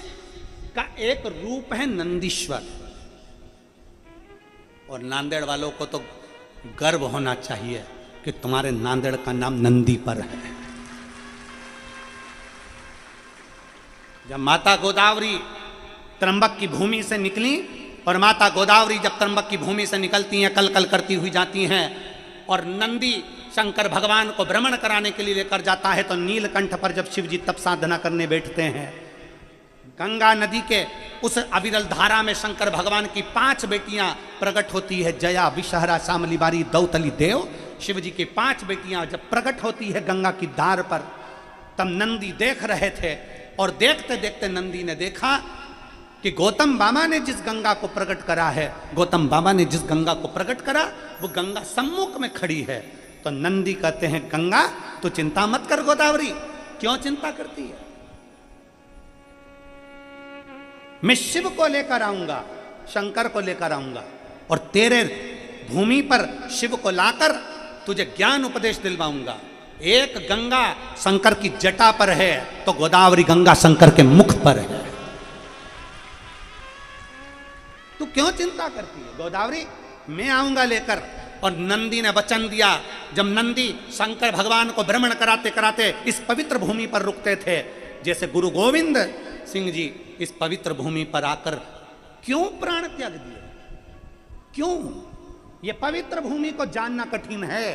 का एक रूप है नंदीश्वर, और नांदेड़ वालों को तो गर्व होना चाहिए कि तुम्हारे नांदेड़ का नाम नंदी पर है। जब माता गोदावरी त्र्यंबक की भूमि से निकली, और माता गोदावरी जब त्र्यंबक की भूमि से निकलती हैं, कल कल करती हुई जाती हैं, और नंदी शंकर भगवान को भ्रमण कराने के लिए लेकर जाता है, तो नीलकंठ पर जब शिव जी तप साधना करने बैठते हैं, गंगा नदी के उस अविरल धारा में शंकर भगवान की 5 बेटियां प्रकट होती है, जया, विषहरा, शामली बारी, दौतली, देव। शिव जी की 5 बेटियां जब प्रकट होती है गंगा की धार पर, तब नंदी देख रहे थे, और देखते देखते नंदी ने देखा कि गौतम बाबा ने जिस गंगा को प्रकट करा है, गौतम बाबा ने जिस गंगा को प्रकट करा वो गंगा सम्मुख में खड़ी है। तो नंदी कहते हैं, गंगा तू चिंता मत कर गोदावरी, क्यों चिंता करती है? मैं शिव को लेकर आऊंगा, शंकर को लेकर आऊंगा, और तेरे भूमि पर शिव को लाकर तुझे ज्ञान उपदेश दिलवाऊंगा। एक गंगा शंकर की जटा पर है, तो गोदावरी गंगा शंकर के मुख पर है। तू क्यों चिंता करती है गोदावरी, मैं आऊंगा लेकर। और नंदी ने वचन दिया। जब नंदी शंकर भगवान को भ्रमण कराते कराते इस पवित्र भूमि पर रुकते थे, जैसे गुरु गोविंद सिंह जी इस पवित्र भूमि पर आकर क्यों प्राण त्याग दिए? क्यों? ये पवित्र भूमि को जानना कठिन है,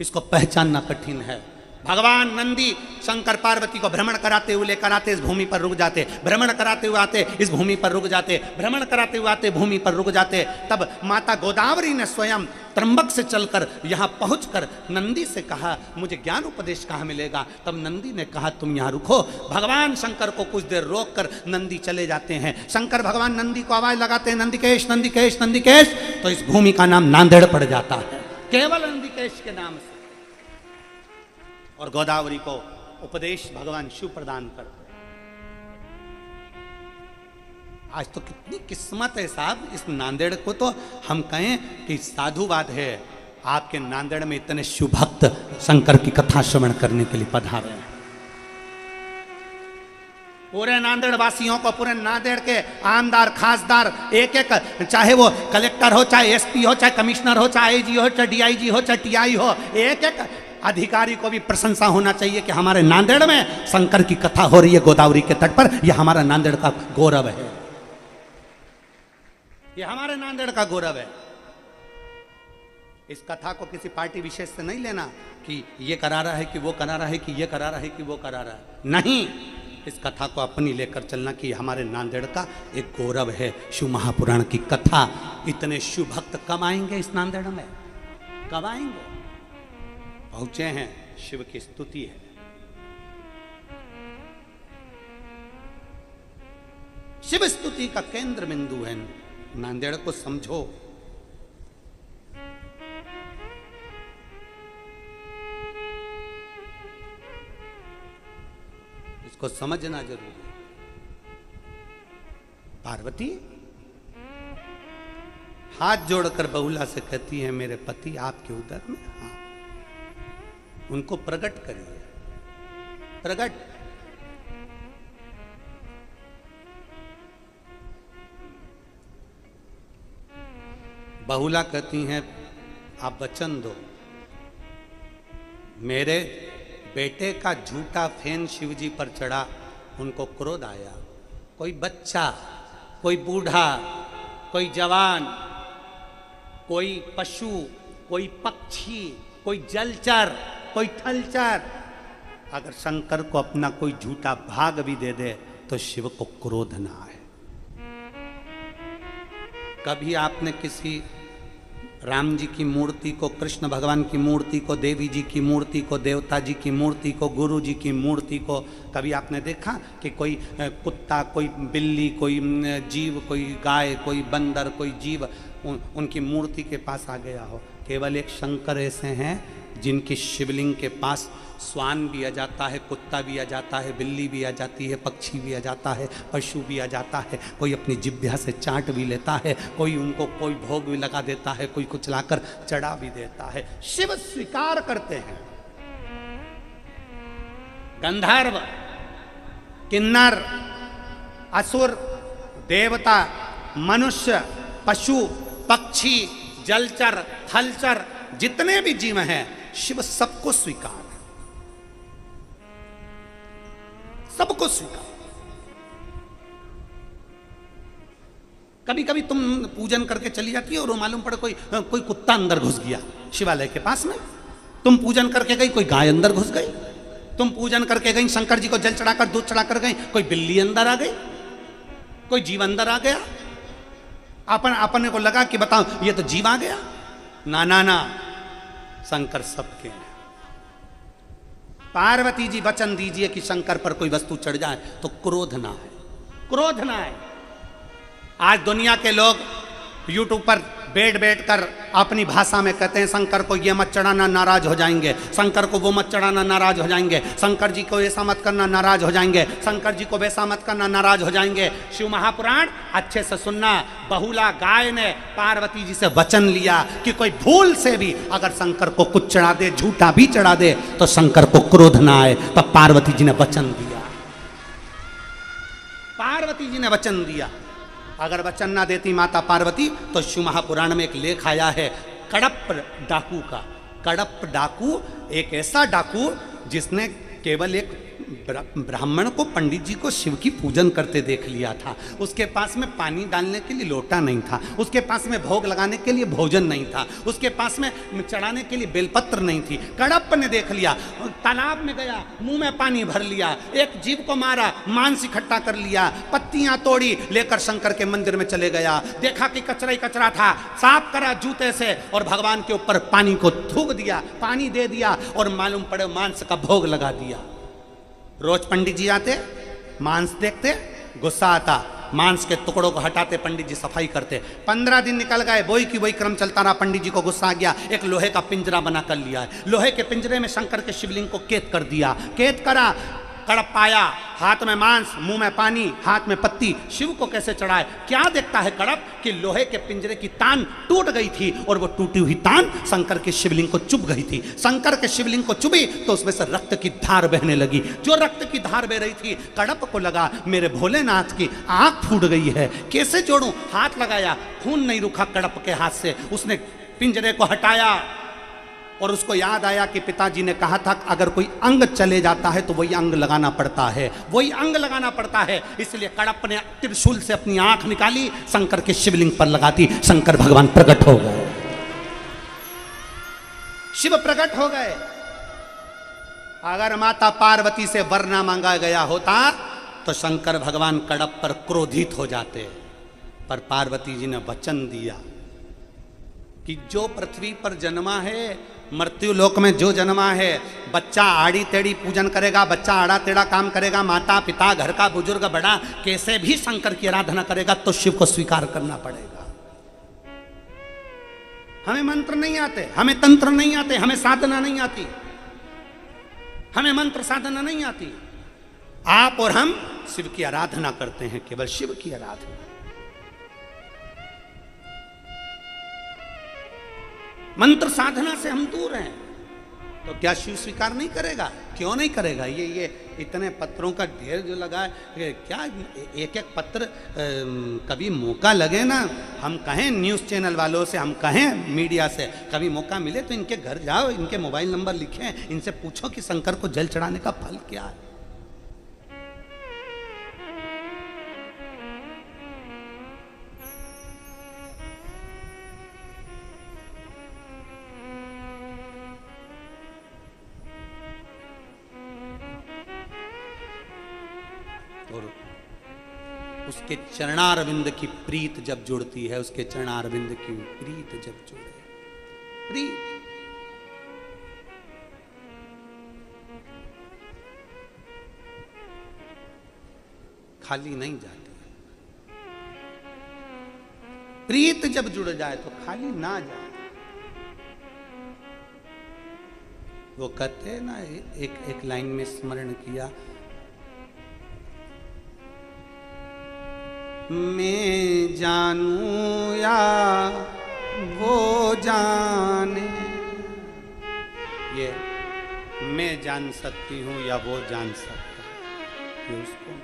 इसको पहचानना कठिन है। भगवान नंदी शंकर पार्वती को भ्रमण कराते हुए लेकर आते, इस भूमि पर रुक जाते, भ्रमण कराते हुए आते, इस भूमि पर रुक जाते, भ्रमण कराते हुए आते, भूमि पर रुक जाते। तब माता गोदावरी ने स्वयं त्र्यंबक से चलकर यहाँ पहुंचकर नंदी से कहा, मुझे ज्ञान उपदेश कहाँ मिलेगा? तब नंदी ने कहा, तुम यहाँ रुको। भगवान शंकर को कुछ देर रोक कर नंदी चले जाते हैं। शंकर भगवान नंदी को आवाज लगाते हैं, नंदिकेश, नंदिकेश, नंदिकेश। तो इस भूमि का नाम नांदेड़ पड़ जाता है, केवल नंदिकेश के नाम से। और गोदावरी को उपदेश भगवान शिव प्रदान करते हैं। आज तो कितनी किस्मत है साहब इस नांदेड़ को, तो हम कहें कि साधुवाद है, आपके नांदेड़ में इतने शिव भक्त शंकर की कथा श्रवण करने के लिए पधारे हैं। पूरे नांदेड़ वासियों को, पूरे नांदेड़ के आमदार खासदार, एक एक, चाहे वो कलेक्टर हो, चाहे एसपी हो, चाहे कमिश्नर हो, चाहे आईजी हो, चाहे डीआईजी हो, चाहे टीआई हो, एक एक अधिकारी को भी प्रशंसा होना चाहिए कि हमारे नांदेड़ में शंकर की कथा हो रही है गोदावरी के तट पर, यह हमारा नांदेड़ का गौरव है। ये हमारे नांदेड़ का गौरव है। इस कथा को किसी पार्टी विशेष से नहीं लेना कि ये करा रहा है कि वो करा रहा है कि ये करा रहा है कि वो करा रहा है, नहीं। इस कथा को अपनी लेकर चलना कि हमारे नांदेड़ का एक गौरव है। शिव महापुराण की कथा, इतने शिव भक्त कब आएंगे इस नांदेड़ में, कब आएंगे? पहुंचे हैं, शिव की स्तुति है। शिव स्तुति का केंद्र बिंदु है नांदेड़ को समझो। इसको समझना जरूरी है। पार्वती हाथ जोड़कर बहुला से कहती है, मेरे पति आपके उदर में, हाँ, उनको प्रकट करिए, प्रकट। बहुला कहती हैं, आप वचन दो। मेरे बेटे का झूठा फैन शिवजी पर चढ़ा, उनको क्रोध आया। कोई बच्चा, कोई बूढ़ा, कोई जवान, कोई पशु, कोई पक्षी, कोई जलचर, कोई थलचर, अगर शंकर को अपना कोई झूठा भाग भी दे दे तो शिव को क्रोध ना आए। कभी आपने किसी राम जी की मूर्ति को, कृष्ण भगवान की मूर्ति को, देवी जी की मूर्ति को, देवता जी की मूर्ति को, गुरु जी की मूर्ति को कभी आपने देखा कि कोई कुत्ता, कोई बिल्ली, कोई जीव, कोई गाय, कोई बंदर, कोई जीव उनकी मूर्ति के पास आ गया हो? केवल एक शंकर ऐसे हैं जिनकी शिवलिंग के पास स्वान भी आ जाता है, कुत्ता भी आ जाता है, बिल्ली भी आ जाती है, पक्षी भी आ जाता है, पशु भी आ जाता है, कोई अपनी जिह्वा से चाट भी लेता है, कोई उनको कोई भोग भी लगा देता है, कोई कुछ लाकर चढ़ा भी देता है। शिव स्वीकार करते हैं। गंधर्व, किन्नर, असुर, देवता, मनुष्य, पशु, पक्षी, जलचर, थलचर, जितने भी जीव हैं, शिव सबको स्वीकार है, सबको स्वीकार। कभी कभी तुम पूजन करके चली जाती है और मालूम पड़े कोई कुत्ता अंदर घुस गया शिवालय के पास में। तुम पूजन करके गई, कोई गाय अंदर घुस गई। तुम पूजन करके गई, शंकर जी को जल चढ़ाकर, दूध चढ़ाकर गई, कोई बिल्ली अंदर आ गई, कोई जीव अंदर आ गया। अपने को लगा कि बताओ ये तो जीव आ गया। ना ना ना, शंकर सबके हैं। पार्वती जी वचन दीजिए कि शंकर पर कोई वस्तु चढ़ जाए तो क्रोध ना है, क्रोध ना है। आज दुनिया के लोग यूट्यूब पर बैठ कर अपनी भाषा में कहते हैं शंकर को ये मत चढ़ाना, नाराज हो जाएंगे, शंकर को वो मत चढ़ाना, नाराज हो जाएंगे, शंकर जी को ऐसा मत करना, नाराज हो जाएंगे, शंकर जी को वैसा मत करना, नाराज हो जाएंगे। शिव महापुराण अच्छे से सुनना। बहुला गाय ने पार्वती जी से वचन लिया कि कोई भूल से भी अगर शंकर को कुछ चढ़ा दे, झूठा भी चढ़ा दे, तो शंकर को क्रोध ना आए। तब पार्वती जी ने वचन दिया, पार्वती जी ने वचन दिया। अगर वचन ना देती माता पार्वती तो शिव महापुराण में एक लेख आया है कड़प डाकू का। कड़प डाकू एक ऐसा डाकू जिसने केवल एक ब्राह्मण को, पंडित जी को शिव की पूजन करते देख लिया था। उसके पास में पानी डालने के लिए लोटा नहीं था, उसके पास में भोग लगाने के लिए भोजन नहीं था, उसके पास में चढ़ाने के लिए बेलपत्र नहीं थी। कड़प ने देख लिया, तालाब में गया, मुंह में पानी भर लिया, एक जीव को मारा, मांस इकट्ठा कर लिया, पत्तियां तोड़ी, लेकर शंकर के मंदिर में चले गया। देखा कि कचरा ही कचरा था, साफ करा जूते से और भगवान के ऊपर पानी को थूक दिया, पानी दे दिया और मालूम पड़े मांस का भोग लगा दिया। रोज पंडित जी आते, मांस देखते, गुस्सा आता, मांस के टुकड़ों को हटाते, पंडित जी सफाई करते। 15 दिन निकल गए, वही की वही क्रम चलता रहा। पंडित जी को गुस्सा आ गया, एक लोहे का पिंजरा बना कर लिया है। लोहे के पिंजरे में शंकर के शिवलिंग को कैद कर दिया। कैद करा, कड़प पाया, हाथ में मांस, मुंह में पानी, हाथ में पत्ती। शिव को कैसे चढ़ाए? क्या देखता है कड़प कि लोहे के पिंजरे की तान टूट गई थी और वो टूटी हुई तान शंकर के शिवलिंग को चुभ गई थी। शंकर के शिवलिंग को चुभी तो उसमें से रक्त की धार बहने लगी। जो रक्त की धार बह रही थी, कड़प को लगा मेरे भोलेनाथ की आंख फूट गई है, कैसे जोड़ूं? हाथ लगाया, खून नहीं रुका कड़प के हाथ से। उसने पिंजरे को हटाया, और उसको याद आया कि पिताजी ने कहा था अगर कोई अंग चले जाता है तो वही अंग लगाना पड़ता है, वही अंग लगाना पड़ता है। इसलिए कड़प ने त्रिशूल से अपनी आंख निकाली, शंकर के शिवलिंग पर लगा दी, शंकर भगवान प्रकट हो गए, शिव प्रकट हो गए। अगर माता पार्वती से वर ना मांगा गया होता तो शंकर भगवान कड़प पर क्रोधित हो जाते, पर पार्वती जी ने वचन दिया कि जो पृथ्वी पर जन्मा है, मृत्यु लोक में जो जन्मा है, बच्चा आड़ी टेढ़ी पूजन करेगा, बच्चा आड़ा टेढ़ा काम करेगा, माता पिता घर का बुजुर्ग बड़ा कैसे भी शंकर की आराधना करेगा तो शिव को स्वीकार करना पड़ेगा। हमें मंत्र नहीं आते, हमें तंत्र नहीं आते, हमें साधना नहीं आती, हमें मंत्र साधना नहीं आती। आप और हम शिव की आराधना करते हैं, केवल शिव की आराधना। मंत्र साधना से हम दूर हैं, तो क्या शिव स्वीकार नहीं करेगा? क्यों नहीं करेगा? ये इतने पत्रों का ढेर जो लगा है, क्या एक एक पत्र कभी मौका लगे ना, हम कहें न्यूज़ चैनल वालों से, हम कहें मीडिया से, कभी मौका मिले तो इनके घर जाओ, इनके मोबाइल नंबर लिखें, इनसे पूछो कि शंकर को जल चढ़ाने का फल क्या है। और उसके चरणारविंद की प्रीत जब जुड़ती है, उसके चरणारविंद की प्रीत जब जुड़े, प्रीत खाली नहीं जाती, प्रीत जब जुड़ जाए तो खाली ना जाए। वो कहते हैं ना, एक लाइन में स्मरण किया, मैं जानूं या वो जाने, ये मैं जान सकती हूं या वो जान सकता है, ये उसको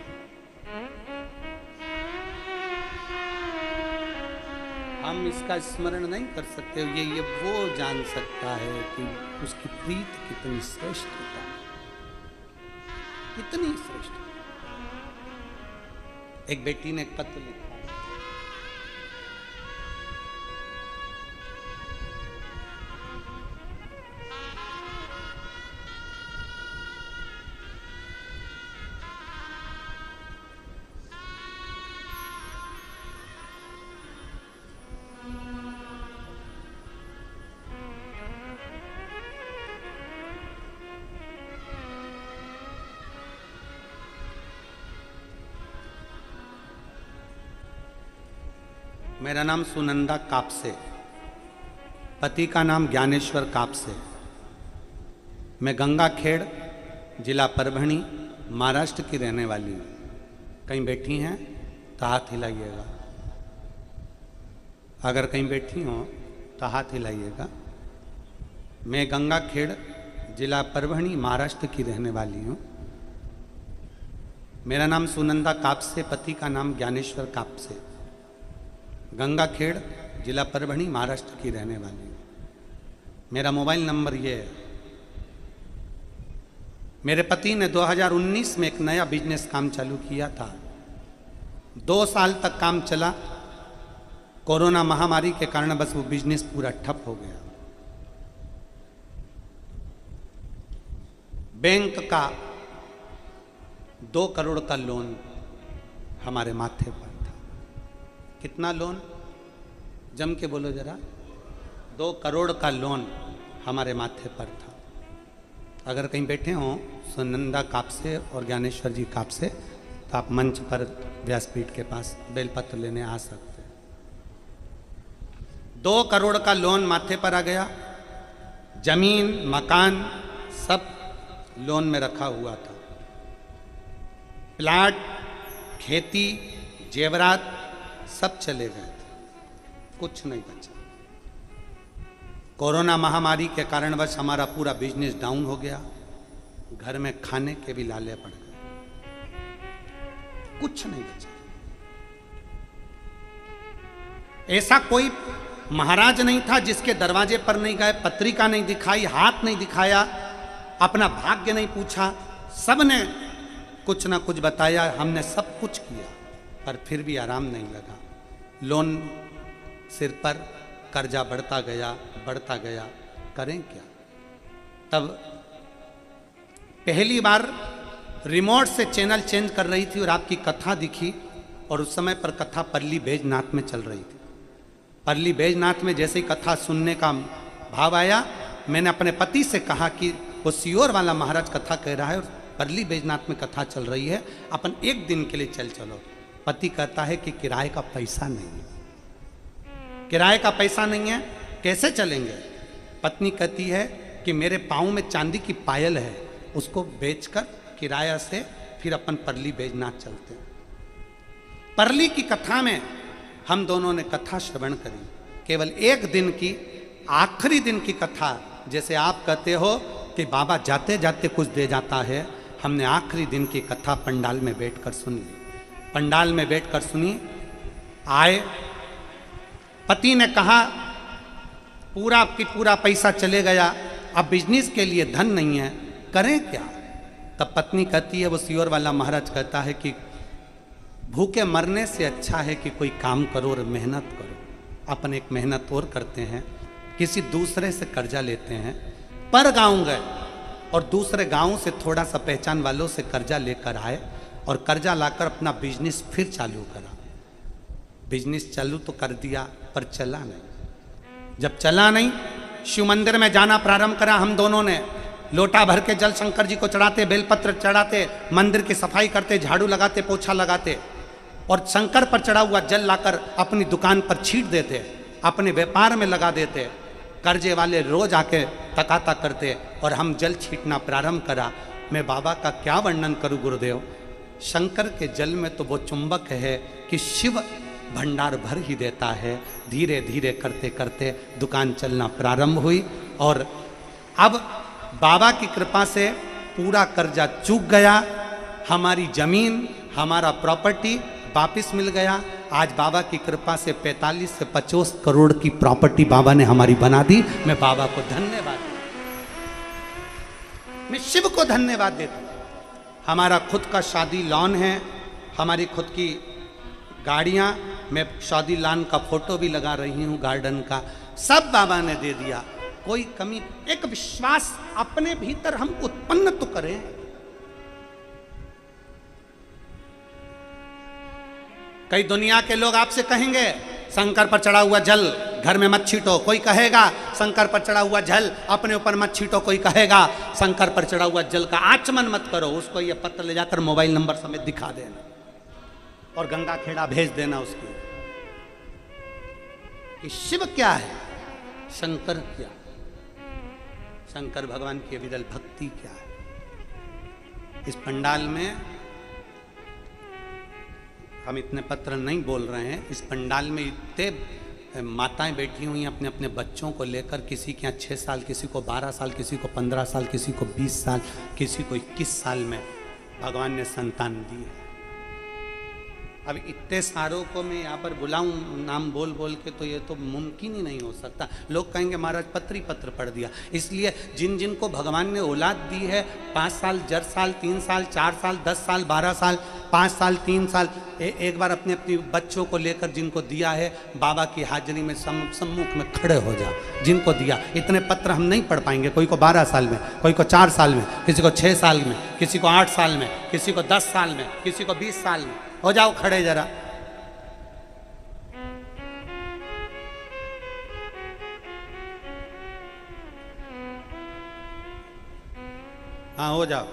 हम इसका स्मरण नहीं कर सकते। ये वो जान सकता है कि उसकी प्रीत कितनी श्रेष्ठ है, कितनी श्रेष्ठ। एक बेटी ने एक पत्र लिखा, मेरा नाम सुनंदा कापसे, पति का नाम ज्ञानेश्वर कापसे। मैं गंगाखेड़, जिला परभणी, महाराष्ट्र की रहने वाली हूँ। कहीं बैठी हैं तो हाथ हिलाइएगा, अगर कहीं बैठी हो तो हाथ हिलाइएगा। मैं गंगाखेड़, जिला परभणी, महाराष्ट्र की रहने वाली हूँ। मेरा नाम सुनंदा कापसे, पति का नाम ज्ञानेश्वर कापसे। गंगाखेड़, जिला परभणी, महाराष्ट्र की रहने वाली हूँ। मेरा मोबाइल नंबर ये है। मेरे पति ने 2019 में एक नया बिजनेस काम चालू किया था। 2 साल तक काम चला, कोरोना महामारी के कारण बस वो बिजनेस पूरा ठप हो गया। बैंक का 2 करोड़ का लोन हमारे माथे पर था। कितना लोन? जम के बोलो जरा। 2 करोड़ का लोन हमारे माथे पर था। अगर कहीं बैठे हों सुनंदा कापसे और ज्ञानेश्वर जी कापसे, तो आप मंच पर व्यासपीठ के पास बेलपत्र लेने आ सकते हैं। 2 करोड़ का लोन माथे पर आ गया। जमीन, मकान सब लोन में रखा हुआ था। प्लाट, खेती, जेवरात सब चले गए थे, कुछ नहीं बचा। कोरोना महामारी के कारणवश हमारा पूरा बिजनेस डाउन हो गया। घर में खाने के भी लाले पड़ गए, कुछ नहीं बचा। ऐसा कोई महाराज नहीं था जिसके दरवाजे पर नहीं गए, पत्रिका नहीं दिखाई, हाथ नहीं दिखाया, अपना भाग्य नहीं पूछा। सबने कुछ ना कुछ बताया, हमने सब कुछ किया, पर फिर भी आराम नहीं लगा। लोन सिर पर, कर्जा बढ़ता गया, करें क्या। तब पहली बार रिमोट से चैनल चेंज कर रही थी और आपकी कथा दिखी, और उस समय पर कथा परली बैजनाथ में चल रही थी। परली बैजनाथ में जैसे ही कथा सुनने का भाव आया, मैंने अपने पति से कहा कि वो सियोर वाला महाराज कथा कह रहा है और परली बैजनाथ में कथा चल रही है, अपन एक दिन के लिए चलो। पति कहता है कि किराए का पैसा नहीं है, किराए का पैसा नहीं है, कैसे चलेंगे। पत्नी कहती है कि मेरे पाँव में चांदी की पायल है, उसको बेचकर किराया से फिर अपन परली बैजनाथ चलते हैं। परली की कथा में हम दोनों ने कथा श्रवण करी, केवल एक दिन की, आखिरी दिन की कथा। जैसे आप कहते हो कि बाबा जाते जाते कुछ दे जाता है, हमने आखिरी दिन की कथा पंडाल में बैठकर सुनी। पंडाल में बैठकर सुनी, आए, पति ने कहा पूरा की पूरा पैसा चले गया, अब बिजनेस के लिए धन नहीं है, करें क्या। तब पत्नी कहती है, वो सियोर वाला महाराज कहता है कि भूखे मरने से अच्छा है कि कोई काम करो और मेहनत करो। अपन एक मेहनत और करते हैं, किसी दूसरे से कर्जा लेते हैं। पर गाँव गए और दूसरे गाँव से थोड़ा सा पहचान वालों से कर्जा लेकर आए और कर्जा लाकर अपना बिजनेस फिर चालू करा। बिजनेस चालू तो कर दिया, पर चला नहीं। जब चला नहीं, शिव मंदिर में जाना प्रारंभ करा। हम दोनों ने लोटा भर के जल शंकर जी को चढ़ाते, बेलपत्र चढ़ाते, मंदिर की सफाई करते, झाड़ू लगाते, पोछा लगाते, और शंकर पर चढ़ा हुआ जल लाकर अपनी दुकान पर छीट देते, अपने व्यापार में लगा देते। कर्जे वाले रोज आके तकाता करते और हम जल छीटना प्रारंभ करा। मैं बाबा का क्या वर्णन करूं गुरुदेव। शंकर के जल में तो वो चुंबक है कि शिव भंडार भर ही देता है। धीरे धीरे करते करते दुकान चलना प्रारंभ हुई और अब बाबा की कृपा से पूरा कर्जा चूक गया। हमारी जमीन, हमारा प्रॉपर्टी वापिस मिल गया। आज बाबा की कृपा से 45 से 50 करोड़ की प्रॉपर्टी बाबा ने हमारी बना दी। मैं बाबा को धन्यवाद देता, मैं शिव को धन्यवाद देता। हमारा खुद का शादी लॉन है, हमारी खुद की गाड़ियाँ, मैं शादी लॉन का फोटो भी लगा रही हूँ, गार्डन का, सब बाबा ने दे दिया। कोई कमी, एक विश्वास अपने भीतर हम उत्पन्न तो करें। कई दुनिया के लोग आपसे कहेंगे शंकर पर चढ़ा हुआ जल घर में मत छीटो, कोई कहेगा शंकर पर चढ़ा हुआ जल अपने ऊपर मत छीटो, कोई कहेगा शंकर पर चढ़ा हुआ जल का आचमन मत करो। उसको ये पत्र ले जाकर मोबाइल नंबर समेत दिखा देना और गंगा खेड़ा भेज देना उसकी कि शिव क्या है, शंकर क्या, शंकर भगवान की विरल भक्ति क्या है। इस पंडाल में हम इतने पत्र नहीं बोल रहे हैं, इस पंडाल में इतने माताएं बैठी हुई हैं अपने अपने बच्चों को लेकर। किसी के यहाँ 6 साल, किसी को 12 साल, किसी को 15 साल, किसी को 20 साल, किसी को 21 साल में भगवान ने संतान दी है। अब इतने सारों को मैं यहाँ पर बुलाऊं नाम बोल बोल के, तो ये तो मुमकिन ही नहीं हो सकता। लोग कहेंगे महाराज पत्र पढ़ दिया। इसलिए जिन जिन को भगवान ने औलाद दी है, 5 साल, 10 साल, 3 साल, 4 साल, 10 साल, 12 साल, 5 साल, 3 साल, एक बार अपने अपने बच्चों को लेकर जिनको दिया है, बाबा की हाजिरी में सम्मुख में खड़े हो जाओ। जिनको दिया, इतने पत्र हम नहीं पढ़ पाएंगे। कोई को 12 साल में, कोई को 4 साल में, किसी को 6 साल में, किसी को 8 साल में, किसी को 10 साल में, किसी को 20 साल में। हो जाओ खड़े जरा। हाँ हो जाओ।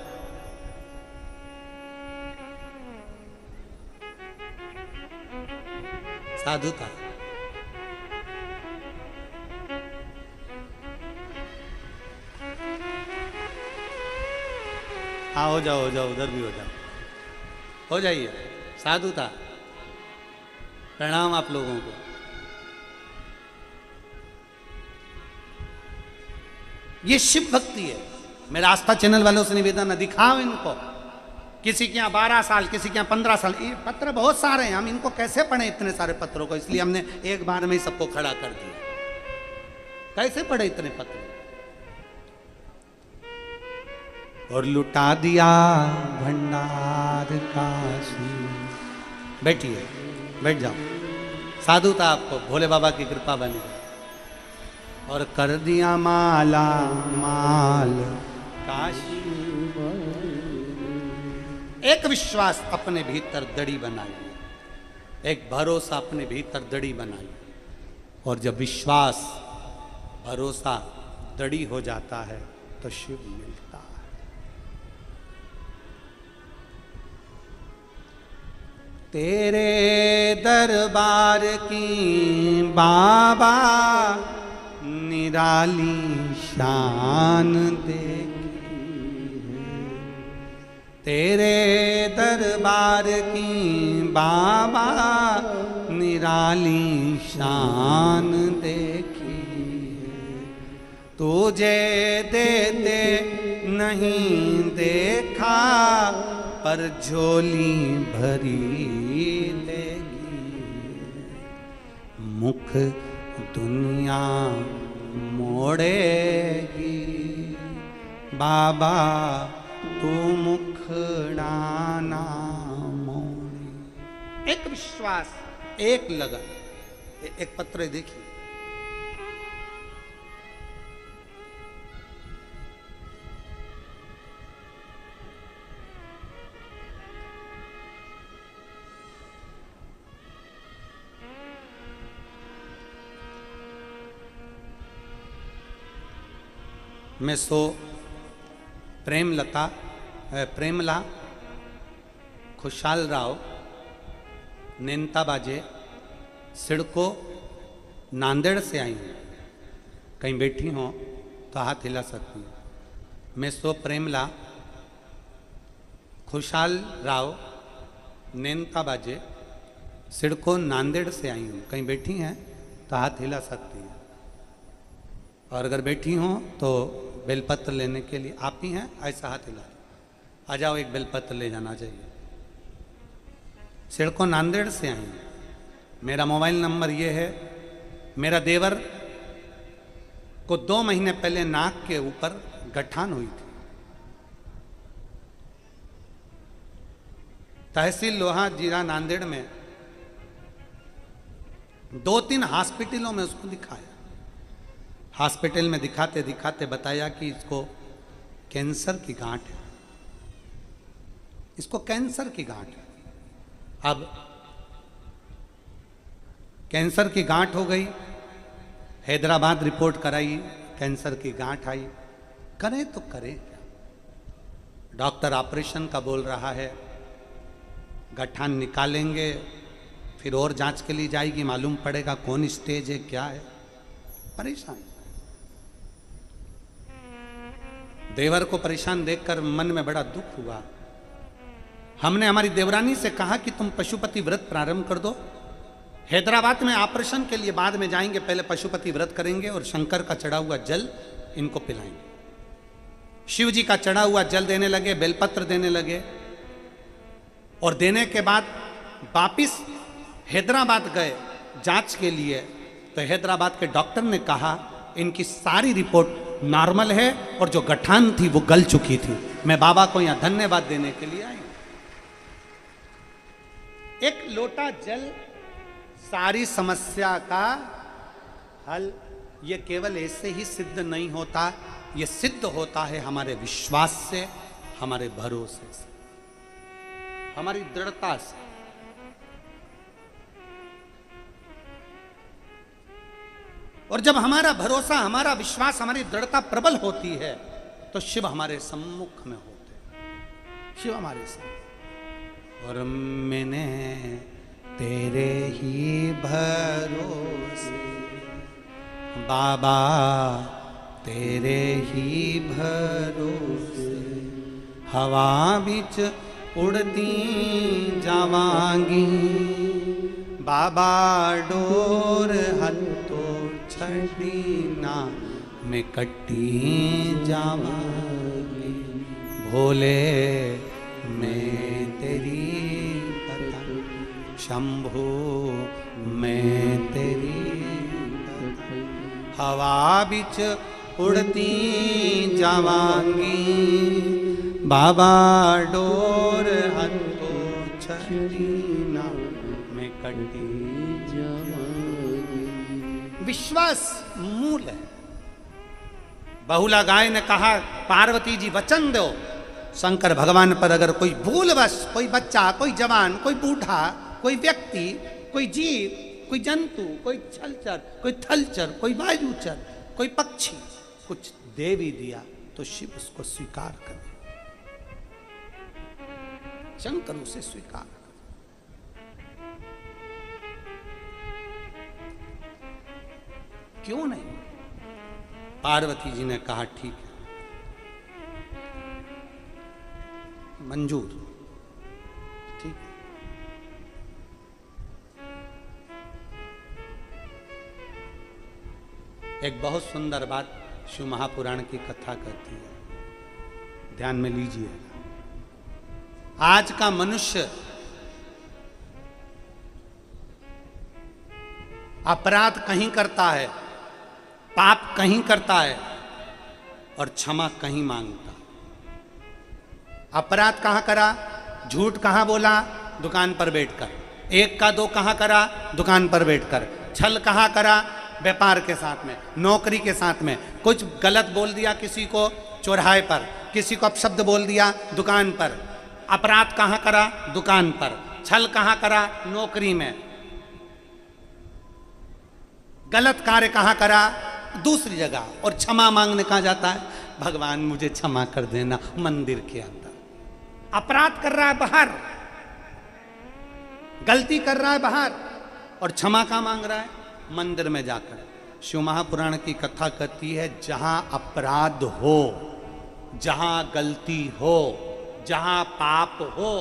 साधुता। हाँ हो जाओ, हो जाओ, उधर भी हो जाओ, हो जाइए। साधुता। प्रणाम आप लोगों को। ये शिव भक्ति है। मेरा आस्था चैनल वालों से निवेदन है, दिखाओ इनको। किसी के यहाँ 12 साल, किसी के यहाँ 15 साल, ये पत्र बहुत सारे हैं, हम इनको कैसे पढ़ें इतने सारे पत्रों को। इसलिए हमने एक बार में ही सबको खड़ा कर दिया। कैसे पढ़े इतने पत्र? और लुटा दिया भंडार काशी। बैठिए, बैठ जाओ, साधुता आपको भोले बाबा की कृपा बनी। और कर दिया माला माल काशी। एक विश्वास अपने भीतर दड़ी बनाइए, एक भरोसा अपने भीतर दड़ी बनाइए। और जब विश्वास भरोसा दड़ी हो जाता है तो शिव मिलता है। तेरे दरबार की बाबा निराली शान देखी है। तेरे दरबार की बाबा निराली शान देखी है। तुझे देते नहीं देखा पर झोली भरी देगी। मुख दुनिया मोड़ेगी बाबा तू मुखड़ा ना मोड़ी। एक विश्वास, एक लगन। एक पत्र देखिए, मैं सो प्रेमला खुशाल राव नेनता बाजे सिड़को नांदेड़ से आई हूँ। कहीं बैठी हो तो हाथ हिला सकती हूँ। मैं सो प्रेमला खुशाल राव नेनता बाजे सिड़को नांदेड़ से आई हूँ। कहीं बैठी हैं तो हाथ हिला सकती हैं। और अगर बैठी हों तो बेलपत्र लेने के लिए आप ही हैं, ऐसा हाथ हिला। आ जाओ, एक बेलपत्र ले जाना चाहिए। सिड़को नांदेड़ से आई हूँ। मेरा मोबाइल नंबर ये है। मेरा देवर को 2 महीने पहले नाक के ऊपर गठान हुई थी। तहसील लोहा जीरा नांदेड़ में 2-3 हॉस्पिटलों में उसको दिखाया। हॉस्पिटल में दिखाते दिखाते बताया कि इसको कैंसर की गांठ है, इसको कैंसर की गांठ है। अब कैंसर की गांठ हो गई, हैदराबाद रिपोर्ट कराई, कैंसर की गांठ आई। करें तो करें क्या? डॉक्टर ऑपरेशन का बोल रहा है, गठान निकालेंगे, फिर और जांच के लिए जाएगी, मालूम पड़ेगा कौन स्टेज है, क्या है। परेशान। देवर को परेशान देखकर मन में बड़ा दुख हुआ। हमने हमारी देवरानी से कहा कि तुम पशुपति व्रत प्रारंभ कर दो। हैदराबाद में ऑपरेशन के लिए बाद में जाएंगे, पहले पशुपति व्रत करेंगे और शंकर का चढ़ा हुआ जल इनको पिलाएंगे। शिव जी का चढ़ा हुआ जल देने लगे, बेलपत्र देने लगे। और देने के बाद वापिस हैदराबाद गए जांच के लिए। तो हैदराबाद के डॉक्टर ने कहा इनकी सारी रिपोर्ट नॉर्मल है और जो गठान थी वो गल चुकी थी। मैं बाबा को यहां धन्यवाद देने के लिए आई। एक लोटा जल सारी समस्या का हल। ये केवल ऐसे ही सिद्ध नहीं होता, ये सिद्ध होता है हमारे विश्वास से, हमारे भरोसे से, हमारी दृढ़ता से। और जब हमारा भरोसा, हमारा विश्वास, हमारी दृढ़ता प्रबल होती है तो शिव हमारे सम्मुख में होते हैं। शिव हमारे सम्मुख। और मैंने तेरे ही भरोसे बाबा, तेरे ही भरोसे हवा बिच उड़ती जावांगी बाबा, डोर हत्तो छड़ी ना मैं कट्टी जावांगी। भोले मैं तेरी पता, शंभू मैं तेरी पता, हवा बिच उड़ती जावांगी, बाबा डोर हथो छड़ीना में कटी जावांगी। विश्वास मूल है। बहुला गाय ने कहा पार्वती जी वचन दो, शंकर भगवान पर अगर कोई भूलवश, कोई बच्चा, कोई जवान, कोई बूढ़ा, कोई व्यक्ति, कोई जीव, कोई जंतु, कोई छलचर, कोई थलचर, कोई वायुचर, कोई पक्षी कुछ दे भी दिया तो शिव उसको स्वीकार करे, शंकर उसे स्वीकार करे। क्यों नहीं? पार्वती जी ने कहा ठीक है, मंजूर, ठीक है। एक बहुत सुंदर बात शिव महापुराण की कथा कहती है, ध्यान में लीजिए। आज का मनुष्य अपराध कहीं करता है, पाप कहीं करता है और क्षमा कहीं मांगता। अपराध कहां करा, झूठ कहां बोला, दुकान पर बैठकर। एक का दो कहां करा, दुकान पर बैठकर। छल कहां करा, व्यापार के साथ में, नौकरी के साथ में। कुछ गलत बोल दिया किसी को चौराहे पर, किसी को अपशब्द बोल दिया दुकान पर। अपराध कहां करा, दुकान पर। छल कहां करा, नौकरी में। गलत कार्य कहां करा, दूसरी जगह। और क्षमा मांगने कहां जाता है, भगवान मुझे क्षमा कर देना, मंदिर के अंदर। अपराध कर रहा है बाहर, गलती कर रहा है बाहर, और क्षमा कहां मांग रहा है, मंदिर में जाकर। शिव महापुराण की कथा कहती है जहां अपराध हो, जहां गलती हो, जहां पाप हो,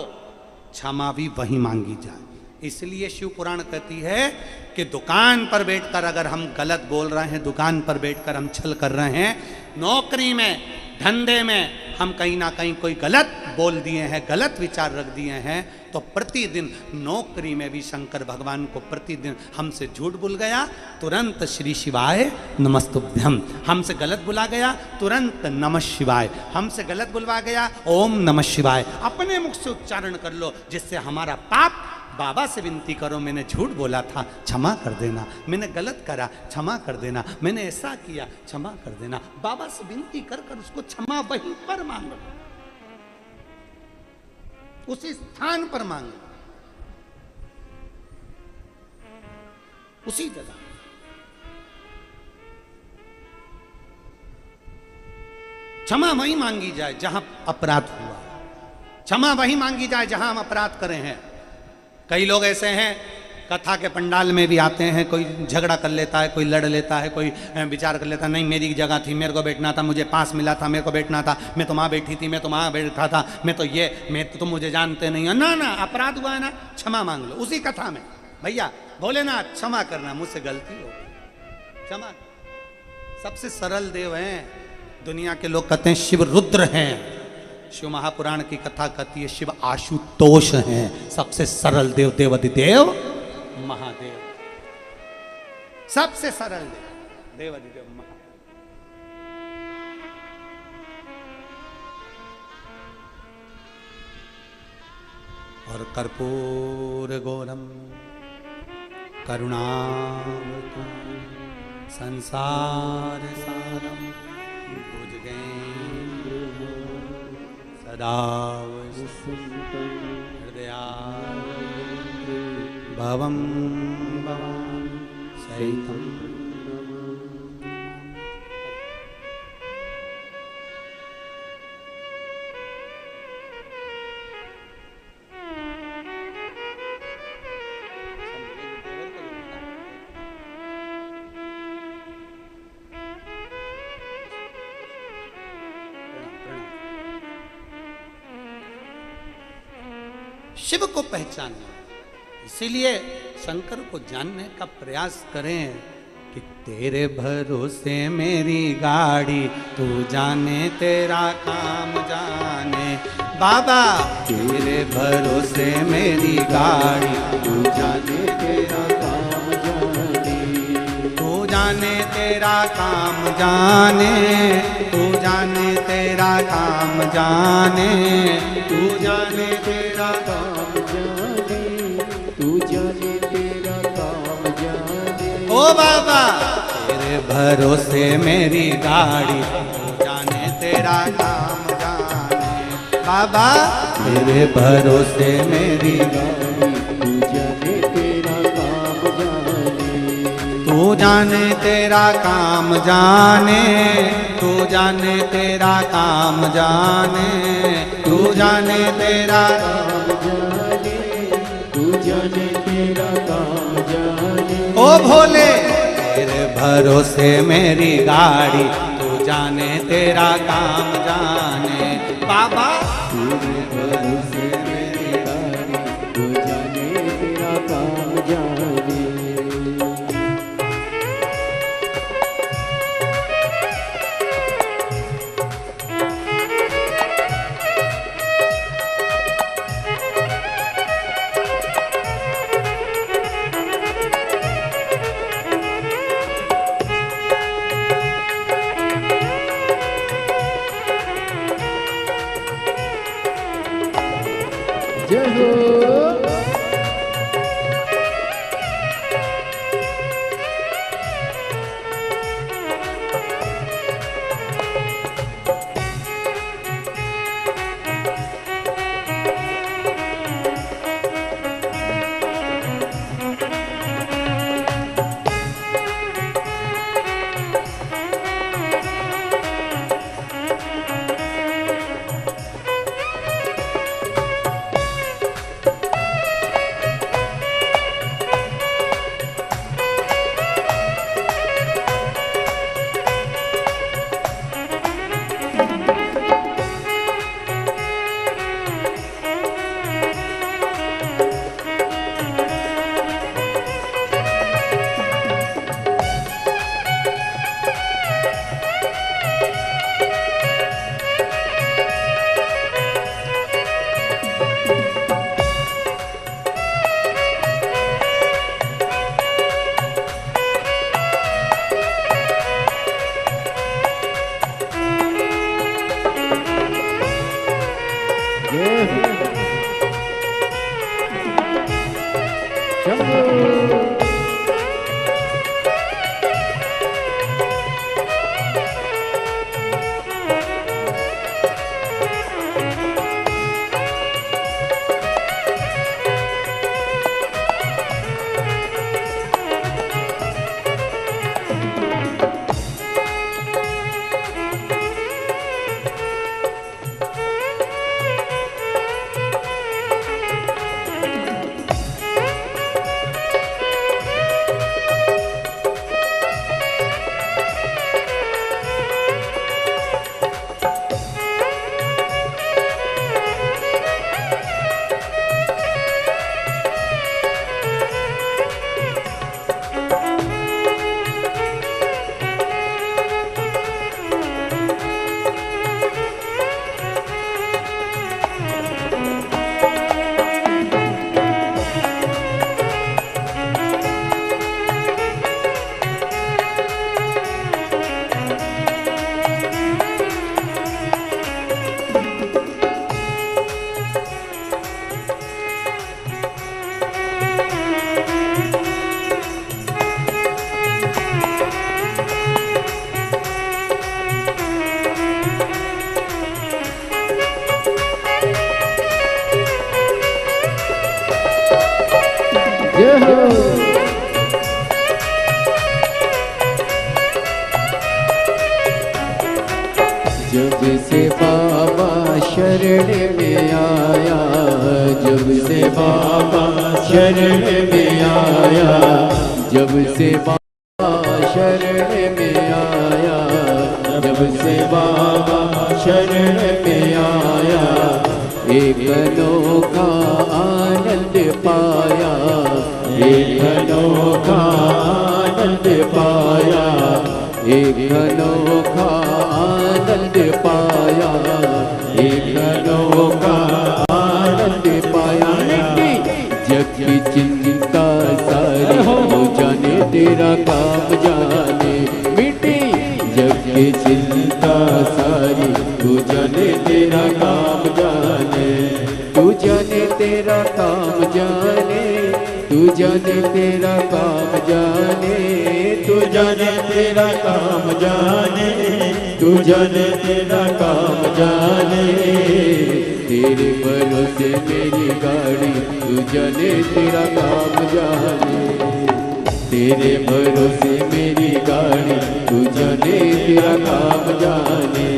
क्षमा भी वहीं मांगी जाए। इसलिए शिव पुराण कहती है कि दुकान पर बैठकर अगर हम गलत बोल रहे हैं, दुकान पर बैठकर हम छल कर रहे हैं, नौकरी में, धंधे में हम कहीं ना कहीं कोई गलत बोल दिए हैं, गलत विचार रख दिए हैं, तो प्रतिदिन नौकरी में भी शंकर भगवान को प्रतिदिन हमसे झूठ बोल गया, तुरंत श्री शिवाय नमस्तुभ्यम। हमसे गलत बुला गया, तुरंत नमः शिवाय। हमसे गलत बुलवा गया, ओम नमः शिवाय। अपने मुख से उच्चारण कर लो, जिससे हमारा पाप, बाबा से विनती करो, मैंने झूठ बोला था, क्षमा कर देना। मैंने गलत करा, क्षमा कर देना। मैंने ऐसा किया, क्षमा कर देना। बाबा से विनती कर कर उसको क्षमा वहीं पर मांगो, उसी स्थान पर मांगो, उसी जगह। क्षमा वहीं मांगी जाए जहां अपराध हुआ, क्षमा वहीं मांगी जाए जहां हम अपराध करे हैं। कई लोग ऐसे हैं, कथा के पंडाल में भी आते हैं, कोई झगड़ा कर लेता है, कोई लड़ लेता है, कोई विचार कर लेता है, नहीं मेरी जगह थी, मेरे को बैठना था, मुझे पास मिला था, मेरे को बैठना था, मैं तो वहाँ बैठी थी, मैं तो वहाँ बैठा था, मैं तो मुझे जानते नहीं हो। ना ना, अपराध हुआ है ना, क्षमा मांग लो उसी कथा में। भैया भोलेनाथ क्षमा करना, मुझसे गलती हो, क्षमा। सबसे सरल देव हैं दुनिया के लोग, कहते हैं शिव रुद्र हैं। शिव महापुराण की कथा कहती है शिव आशुतोष हैं, सबसे सरल देव, देवाधिदेव महादेव, सबसे सरल देव, देवाधिदेव महादेव। और कर्पूर गौरम करुणावतारम संसार सारम भुजगेन्द्र सदा हृदया भवं भवां सहितं। शिव को पहचानना, इसीलिए शंकर को जानने का प्रयास करें कि तेरे भरोसे मेरी गाड़ी, तू जाने तेरा काम जाने। बाबा तेरे भरोसे मेरी गाड़ी, तू जाने तेरा काम जाने। तू जाने जाने तेरा काम जाने, तू जाने तेरा काम जाने, तू जाने तेरा काम जाने, तू जाने तेरा काम जाने। ओ बाबा तेरे भरोसे मेरी गाड़ी, तू जाने तेरा काम जाने। बाबा तेरे भरोसे मेरी गाड़ी, तू जाने तेरा काम जाने। तू जाने तेरा काम जाने, तू जाने तेरा काम जाने, तू जाने तेरा काम जाने, तू जाने तेरा काम जाने। ओ भोले तेरे भरोसे मेरी गाड़ी, तू जाने तेरा काम जाने। बाबा तेरे भरोसे मेरी गाड़ी, तू जाने तेरा काम जाने। जय हो। जब से बाबा शरण में आया, जब से बाबा शरण में आया, जब से बाबा शरण में आया, जब से बाबा शरण में आया, एक अनोखा आनंद पाया, एक अनोखा आनंद पाया, एक अनोखा आनंद पाया, एक अनोखा आनंद पाया। जग की चिंता सारी हो जाने तेरा काम जाने, जाने तेरा काम जाने, तू जाने तेरा काम जाने, तू जाने तेरा काम जाने। तेरे भरोसे मेरी गाड़ी, तू जाने तेरा काम जाने। तेरे भरोसे मेरी गाड़ी, तू जाने तेरा काम जाने।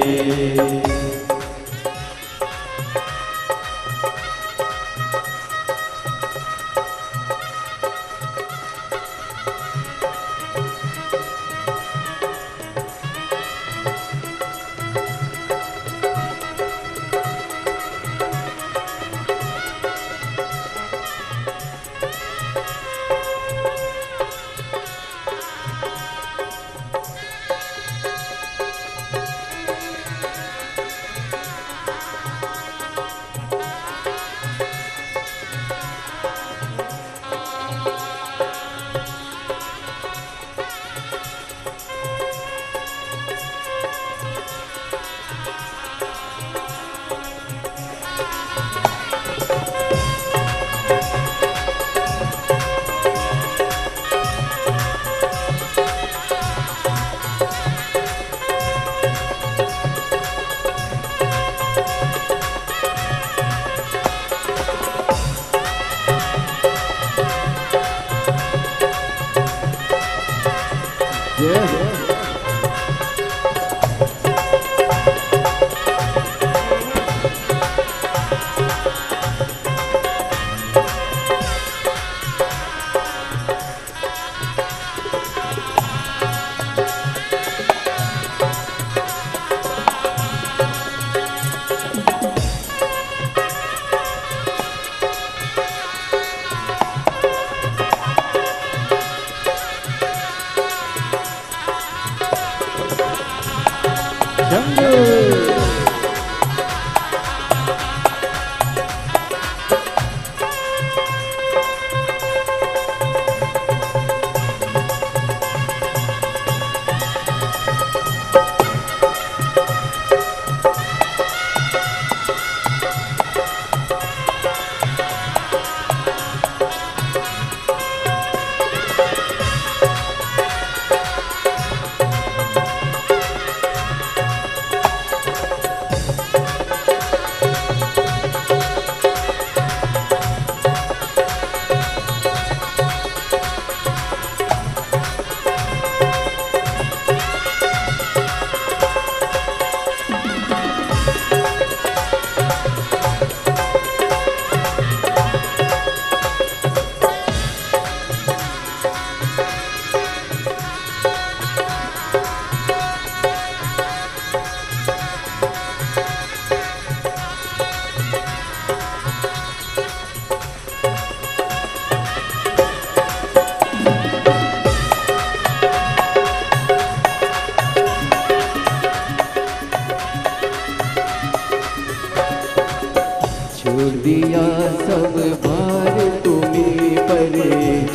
छोड़ दिया सब भार तुम्हें पर,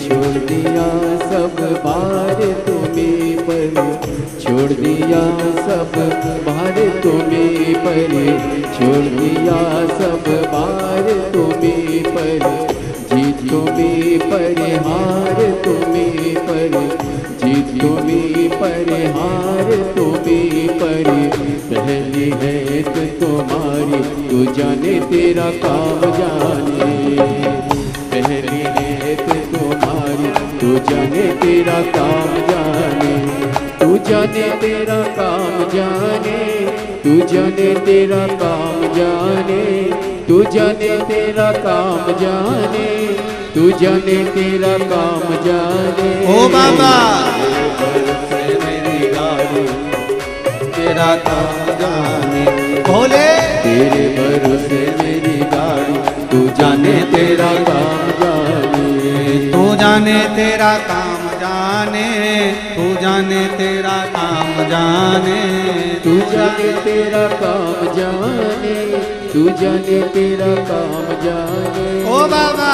छोड़ दिया सब भार तुम्हें पर, छोड़ दिया सब भार तुम्हें पर, छोड़ दिया सब भार तुम्हें पर। जीत तुम्हें पर, हार तुम्हें पर, जीत तुम्हें पर, हार तुम्हें पर। पहली है तुम्हारी, तू जाने तेरा काम जाने। पहली है तुम्हारी, तू जाने तेरा काम जाने। तू जाने तेरा काम जाने, तू जाने तेरा काम जाने, तू जाने तेरा काम जाने, तू जाने तेरा काम जाने। ओ बाबा मेरी गाड़ी, तेरा काम जाने। भोले तेरे भरोसे मेरी गाड़ी, तू जाने तेरा काम जाने। तू जाने तेरा काम जाने, तू जाने तेरा काम जाने, तू जाने तेरा काम जाने, तू जाने तेरा काम जाने। ओ बाबा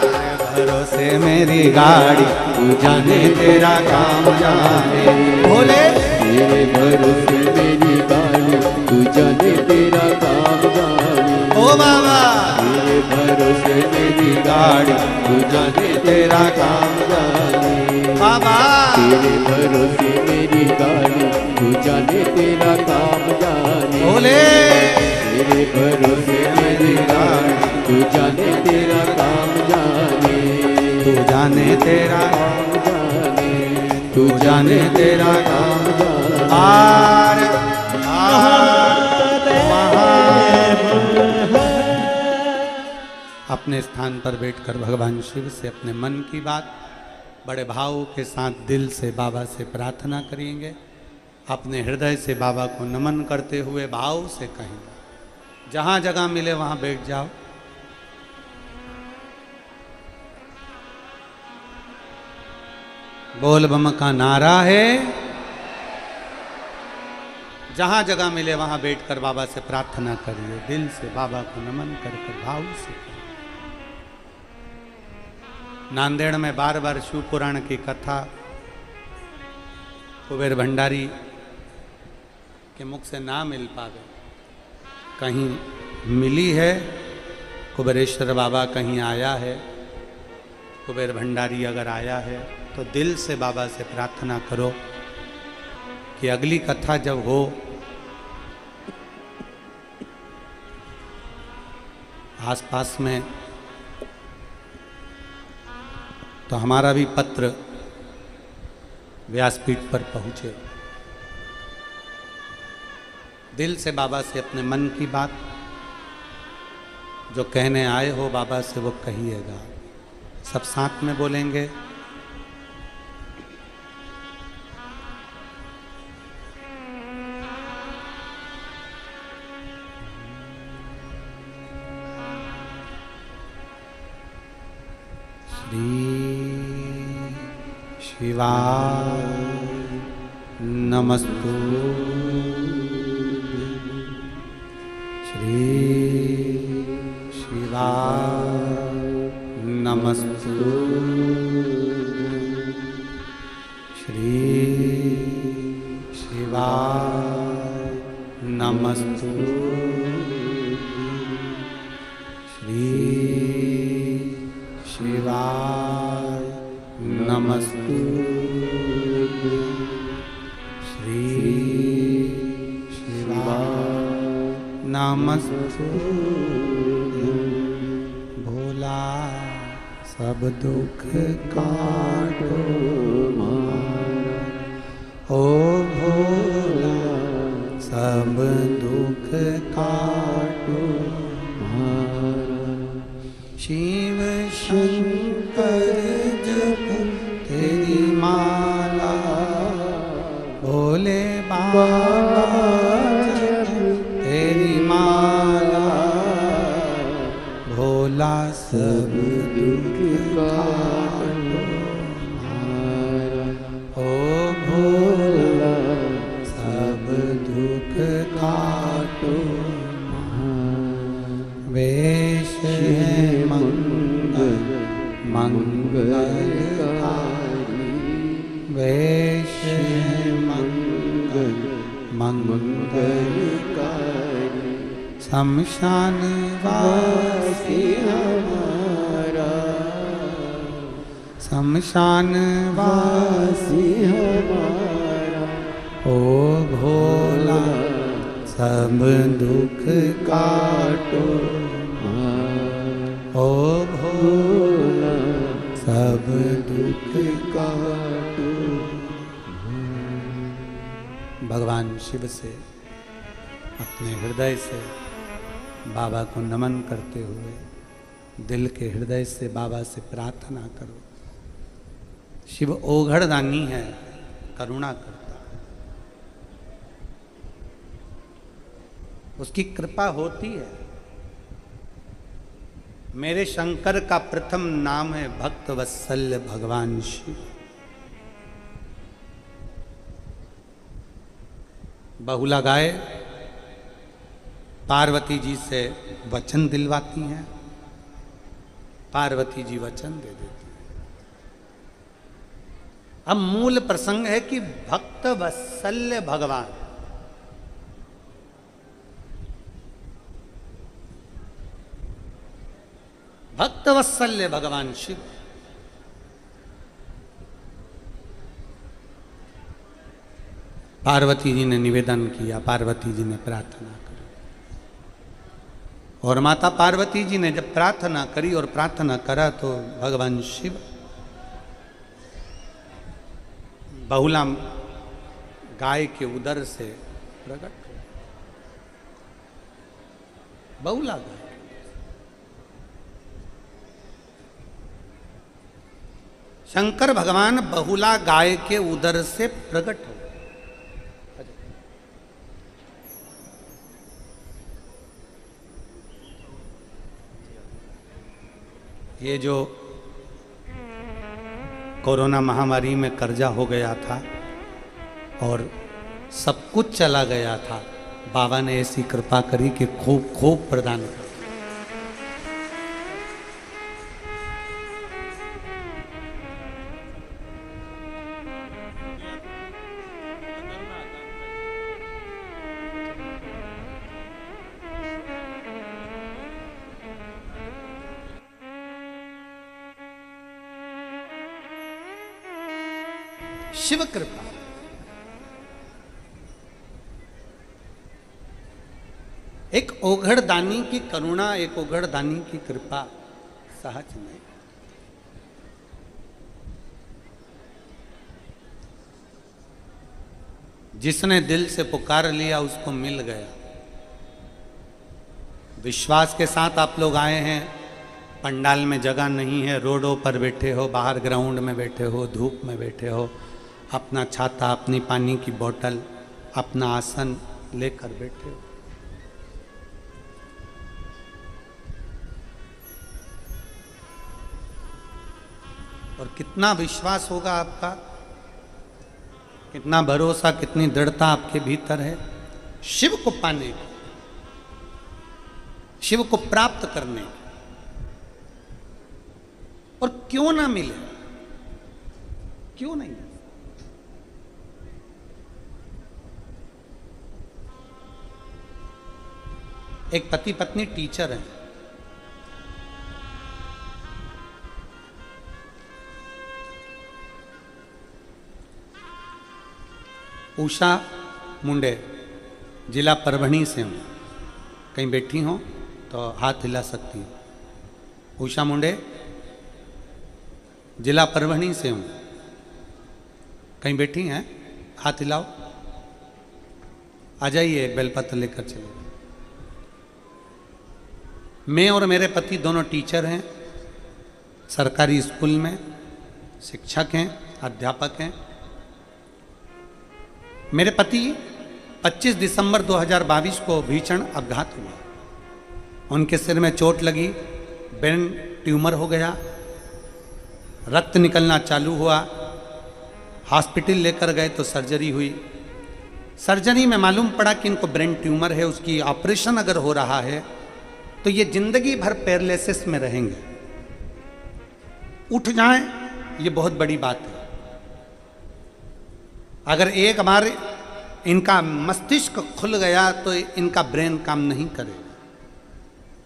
तेरे भरोसे मेरी गाड़ी, तू जाने तेरा काम जाने। भोले तेरे भरोसे मेरी गाड़ी, तू जाने तेरा काम जाने। ओ बाबा तेरे भरोसे मेरी गाड़ी, गाड़ी, तू जाने तेरा काम जाने। बाबा तेरे भरोसे मेरी गाड़ी, तू जाने तेरा काम जाने। बोले तेरे भरोसे मेरी गाड़ी, तू जाने तेरा काम जाने। तू जाने तेरा काम जाने, तू जाने तेरा काम जाने। आर अपने स्थान पर बैठकर भगवान शिव से अपने मन की बात बड़े भाव के साथ दिल से बाबा से प्रार्थना करेंगे। अपने हृदय से बाबा को नमन करते हुए भाव से कहेंगे। जहाँ जगह मिले वहाँ बैठ जाओ। बोल बम का नारा है। जहाँ जगह मिले वहाँ बैठकर बाबा से प्रार्थना करिए। दिल से बाबा को नमन कर भाव से करिए। नांदेड़ में बार बार शिव पुराण की कथा कुबेर भंडारी के मुख से ना मिल पावे, कहीं मिली है। कुबेरेश्वर बाबा कहीं आया है, कुबेर भंडारी अगर आया है तो दिल से बाबा से प्रार्थना करो कि अगली कथा जब हो आसपास में तो हमारा भी पत्र व्यासपीठ पर पहुंचे। दिल से बाबा से अपने मन की बात जो कहने आए हो बाबा से वो कहिएगा। सब साथ में बोलेंगे। शिवाय नमस्तु। श्री शिवाय नमस्तु। श्री शिवाय नमस्तु। श्री शिवाय नमस्तु। श्री शिवाय नमस्तु। भोला सब दुख काटो मारा, ओ भोला सब दुख काटो मारा। शिव शंकर जप तेरी माला, भोले बाबा जप तेरी माला। भोला सब दुख काटो मारा, ओ भोला सब दुख काटो मारा। वेश है मंगल मंगलकारी, वेश है मंगल मंगलकारी। शमशान वासी हमारा, शमशान वासी हमारा। ओ भोला सब दुख काटो, ओ भोला सब दुख काटो। भगवान शिव से अपने हृदय से बाबा को नमन करते हुए दिल के हृदय से बाबा से प्रार्थना करो। शिव ओघड़दानी है, करुणा करता है, उसकी कृपा होती है। मेरे शंकर का प्रथम नाम है भक्त वत्सल्य भगवान शिव। बहुला गाय पार्वती जी से वचन दिलवाती हैं, पार्वती जी वचन दे देती हैं। अब मूल प्रसंग है कि भक्त वत्सल्य भगवान, भक्त वत्सल्य भगवान शिव। पार्वती जी ने निवेदन किया, पार्वती जी ने प्रार्थना करी, और माता पार्वती जी ने जब प्रार्थना करी और प्रार्थना करा तो भगवान शिव बहुला गाय के उदर से प्रकट हुए। बहुला गाय, शंकर भगवान बहुला गाय के उदर से प्रकट हुए। ये जो कोरोना महामारी में कर्जा हो गया था और सब कुछ चला गया था, बाबा ने ऐसी कृपा करी कि खूब खूब प्रदान कर। शिव कृपा, एक ओघड़ दानी की करुणा, एक ओघड़ दानी की कृपा सहज नहीं। जिसने दिल से पुकार लिया उसको मिल गया। विश्वास के साथ आप लोग आए हैं, पंडाल में जगह नहीं है, रोडों पर बैठे हो, बाहर ग्राउंड में बैठे हो, धूप में बैठे हो, अपना छाता, अपनी पानी की बोतल, अपना आसन लेकर बैठे हो। और कितना विश्वास होगा आपका, कितना भरोसा, कितनी दृढ़ता आपके भीतर है शिव को पाने की, शिव को प्राप्त करने की। और क्यों ना मिले, क्यों नहीं? एक पति पत्नी टीचर हैं, उषा मुंडे, जिला परभणी से हूँ, कहीं बैठी हो तो हाथ हिला सकती हूँ। उषा मुंडे, जिला परभणी से हूँ, कहीं बैठी हैं, हाथ हिलाओ। आ जाइए, एक बेलपत्र लेकर चलो। मैं और मेरे पति दोनों टीचर हैं, सरकारी स्कूल में शिक्षक हैं, अध्यापक हैं। मेरे पति 25 दिसंबर 2022 को भीषण अपघात हुआ। उनके सिर में चोट लगी, ब्रेन ट्यूमर हो गया, रक्त निकलना चालू हुआ। हॉस्पिटल लेकर गए तो सर्जरी हुई। सर्जरी में मालूम पड़ा कि इनको ब्रेन ट्यूमर है, उसकी ऑपरेशन अगर हो रहा है तो ये जिंदगी भर पैरालिसिस में रहेंगे। उठ जाएं ये बहुत बड़ी बात है। अगर एक बार इनका मस्तिष्क खुल गया तो इनका ब्रेन काम नहीं करेगा।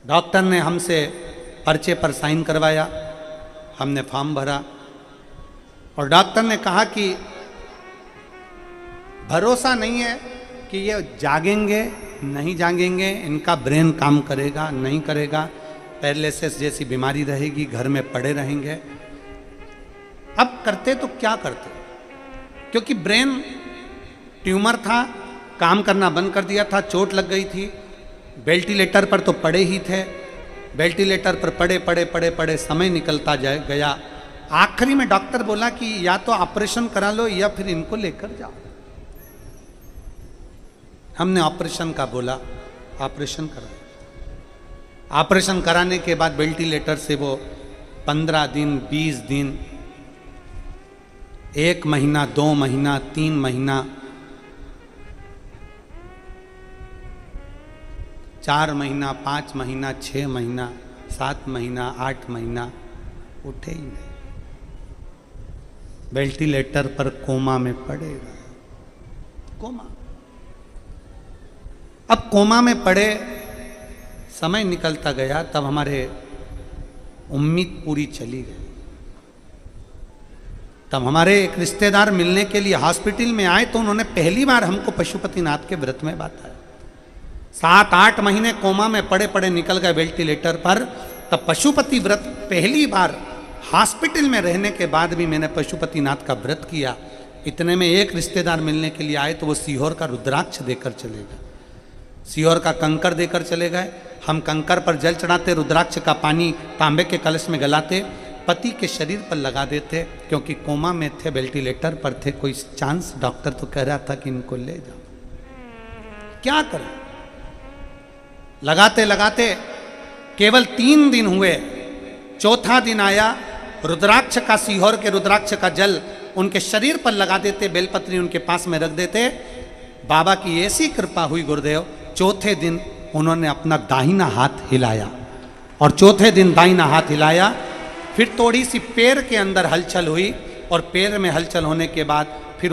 डॉक्टर ने हमसे पर्चे पर साइन करवाया, हमने फॉर्म भरा और डॉक्टर ने कहा कि भरोसा नहीं है कि ये जागेंगे नहीं जागेंगे, इनका ब्रेन काम करेगा नहीं करेगा, पैरालिसिस जैसी बीमारी रहेगी, घर में पड़े रहेंगे। अब करते तो क्या करते, क्योंकि ब्रेन ट्यूमर था, काम करना बंद कर दिया था, चोट लग गई थी। वेंटिलेटर पर तो पड़े ही थे, वेंटिलेटर पर पड़े पड़े पड़े पड़े समय निकलता गया। आखिरी में डॉक्टर बोला कि या तो ऑपरेशन करा लो या फिर इनको लेकर जाओ। हमने ऑपरेशन का बोला, ऑपरेशन करा। ऑपरेशन कराने के बाद वेंटिलेटर से वो 15 दिन, 20 दिन, 1 महीना, 2 महीना, 3 महीना, 4 महीना, 5 महीना, 6 महीना, 7 महीना, 8 महीना उठे ही नहीं। वेंटिलेटर पर कोमा में पड़े रहे। कोमा, अब कोमा में पड़े, समय निकलता गया। तब हमारे उम्मीद पूरी चली गई। तब हमारे एक रिश्तेदार मिलने के लिए हॉस्पिटल में आए तो उन्होंने पहली बार हमको पशुपतिनाथ के व्रत में बताया। 7-8 महीने कोमा में पड़े पड़े निकल गए वेंटिलेटर पर, तब पशुपति व्रत पहली बार हॉस्पिटल में रहने के बाद भी मैंने पशुपतिनाथ का व्रत किया। इतने में एक रिश्तेदार मिलने के लिए आए तो वो सीहोर का रुद्राक्ष देकर चले गए, सीहोर का कंकर देकर चले गए। हम कंकर पर जल चढ़ाते, रुद्राक्ष का पानी तांबे के कलश में गलाते, पति के शरीर पर लगा देते, क्योंकि कोमा में थे, वेंटिलेटर पर थे। कोई चांस डॉक्टर तो कह रहा था कि इनको ले जाओ, क्या करें। लगाते लगाते केवल 3 दिन हुए, चौथा दिन आया, रुद्राक्ष का, सीहोर के रुद्राक्ष का जल उनके शरीर पर लगा देते, बेलपत्री उनके पास में रख देते। बाबा की ऐसी कृपा हुई गुरुदेव, चौथे दिन उन्होंने अपना दाहिना हाथ हिलाया, और चौथे दिन दाहिना हाथ हिलाया, फिर थोड़ी सी पैर के अंदर हलचल हुई, और पैर में हलचल होने के बाद फिर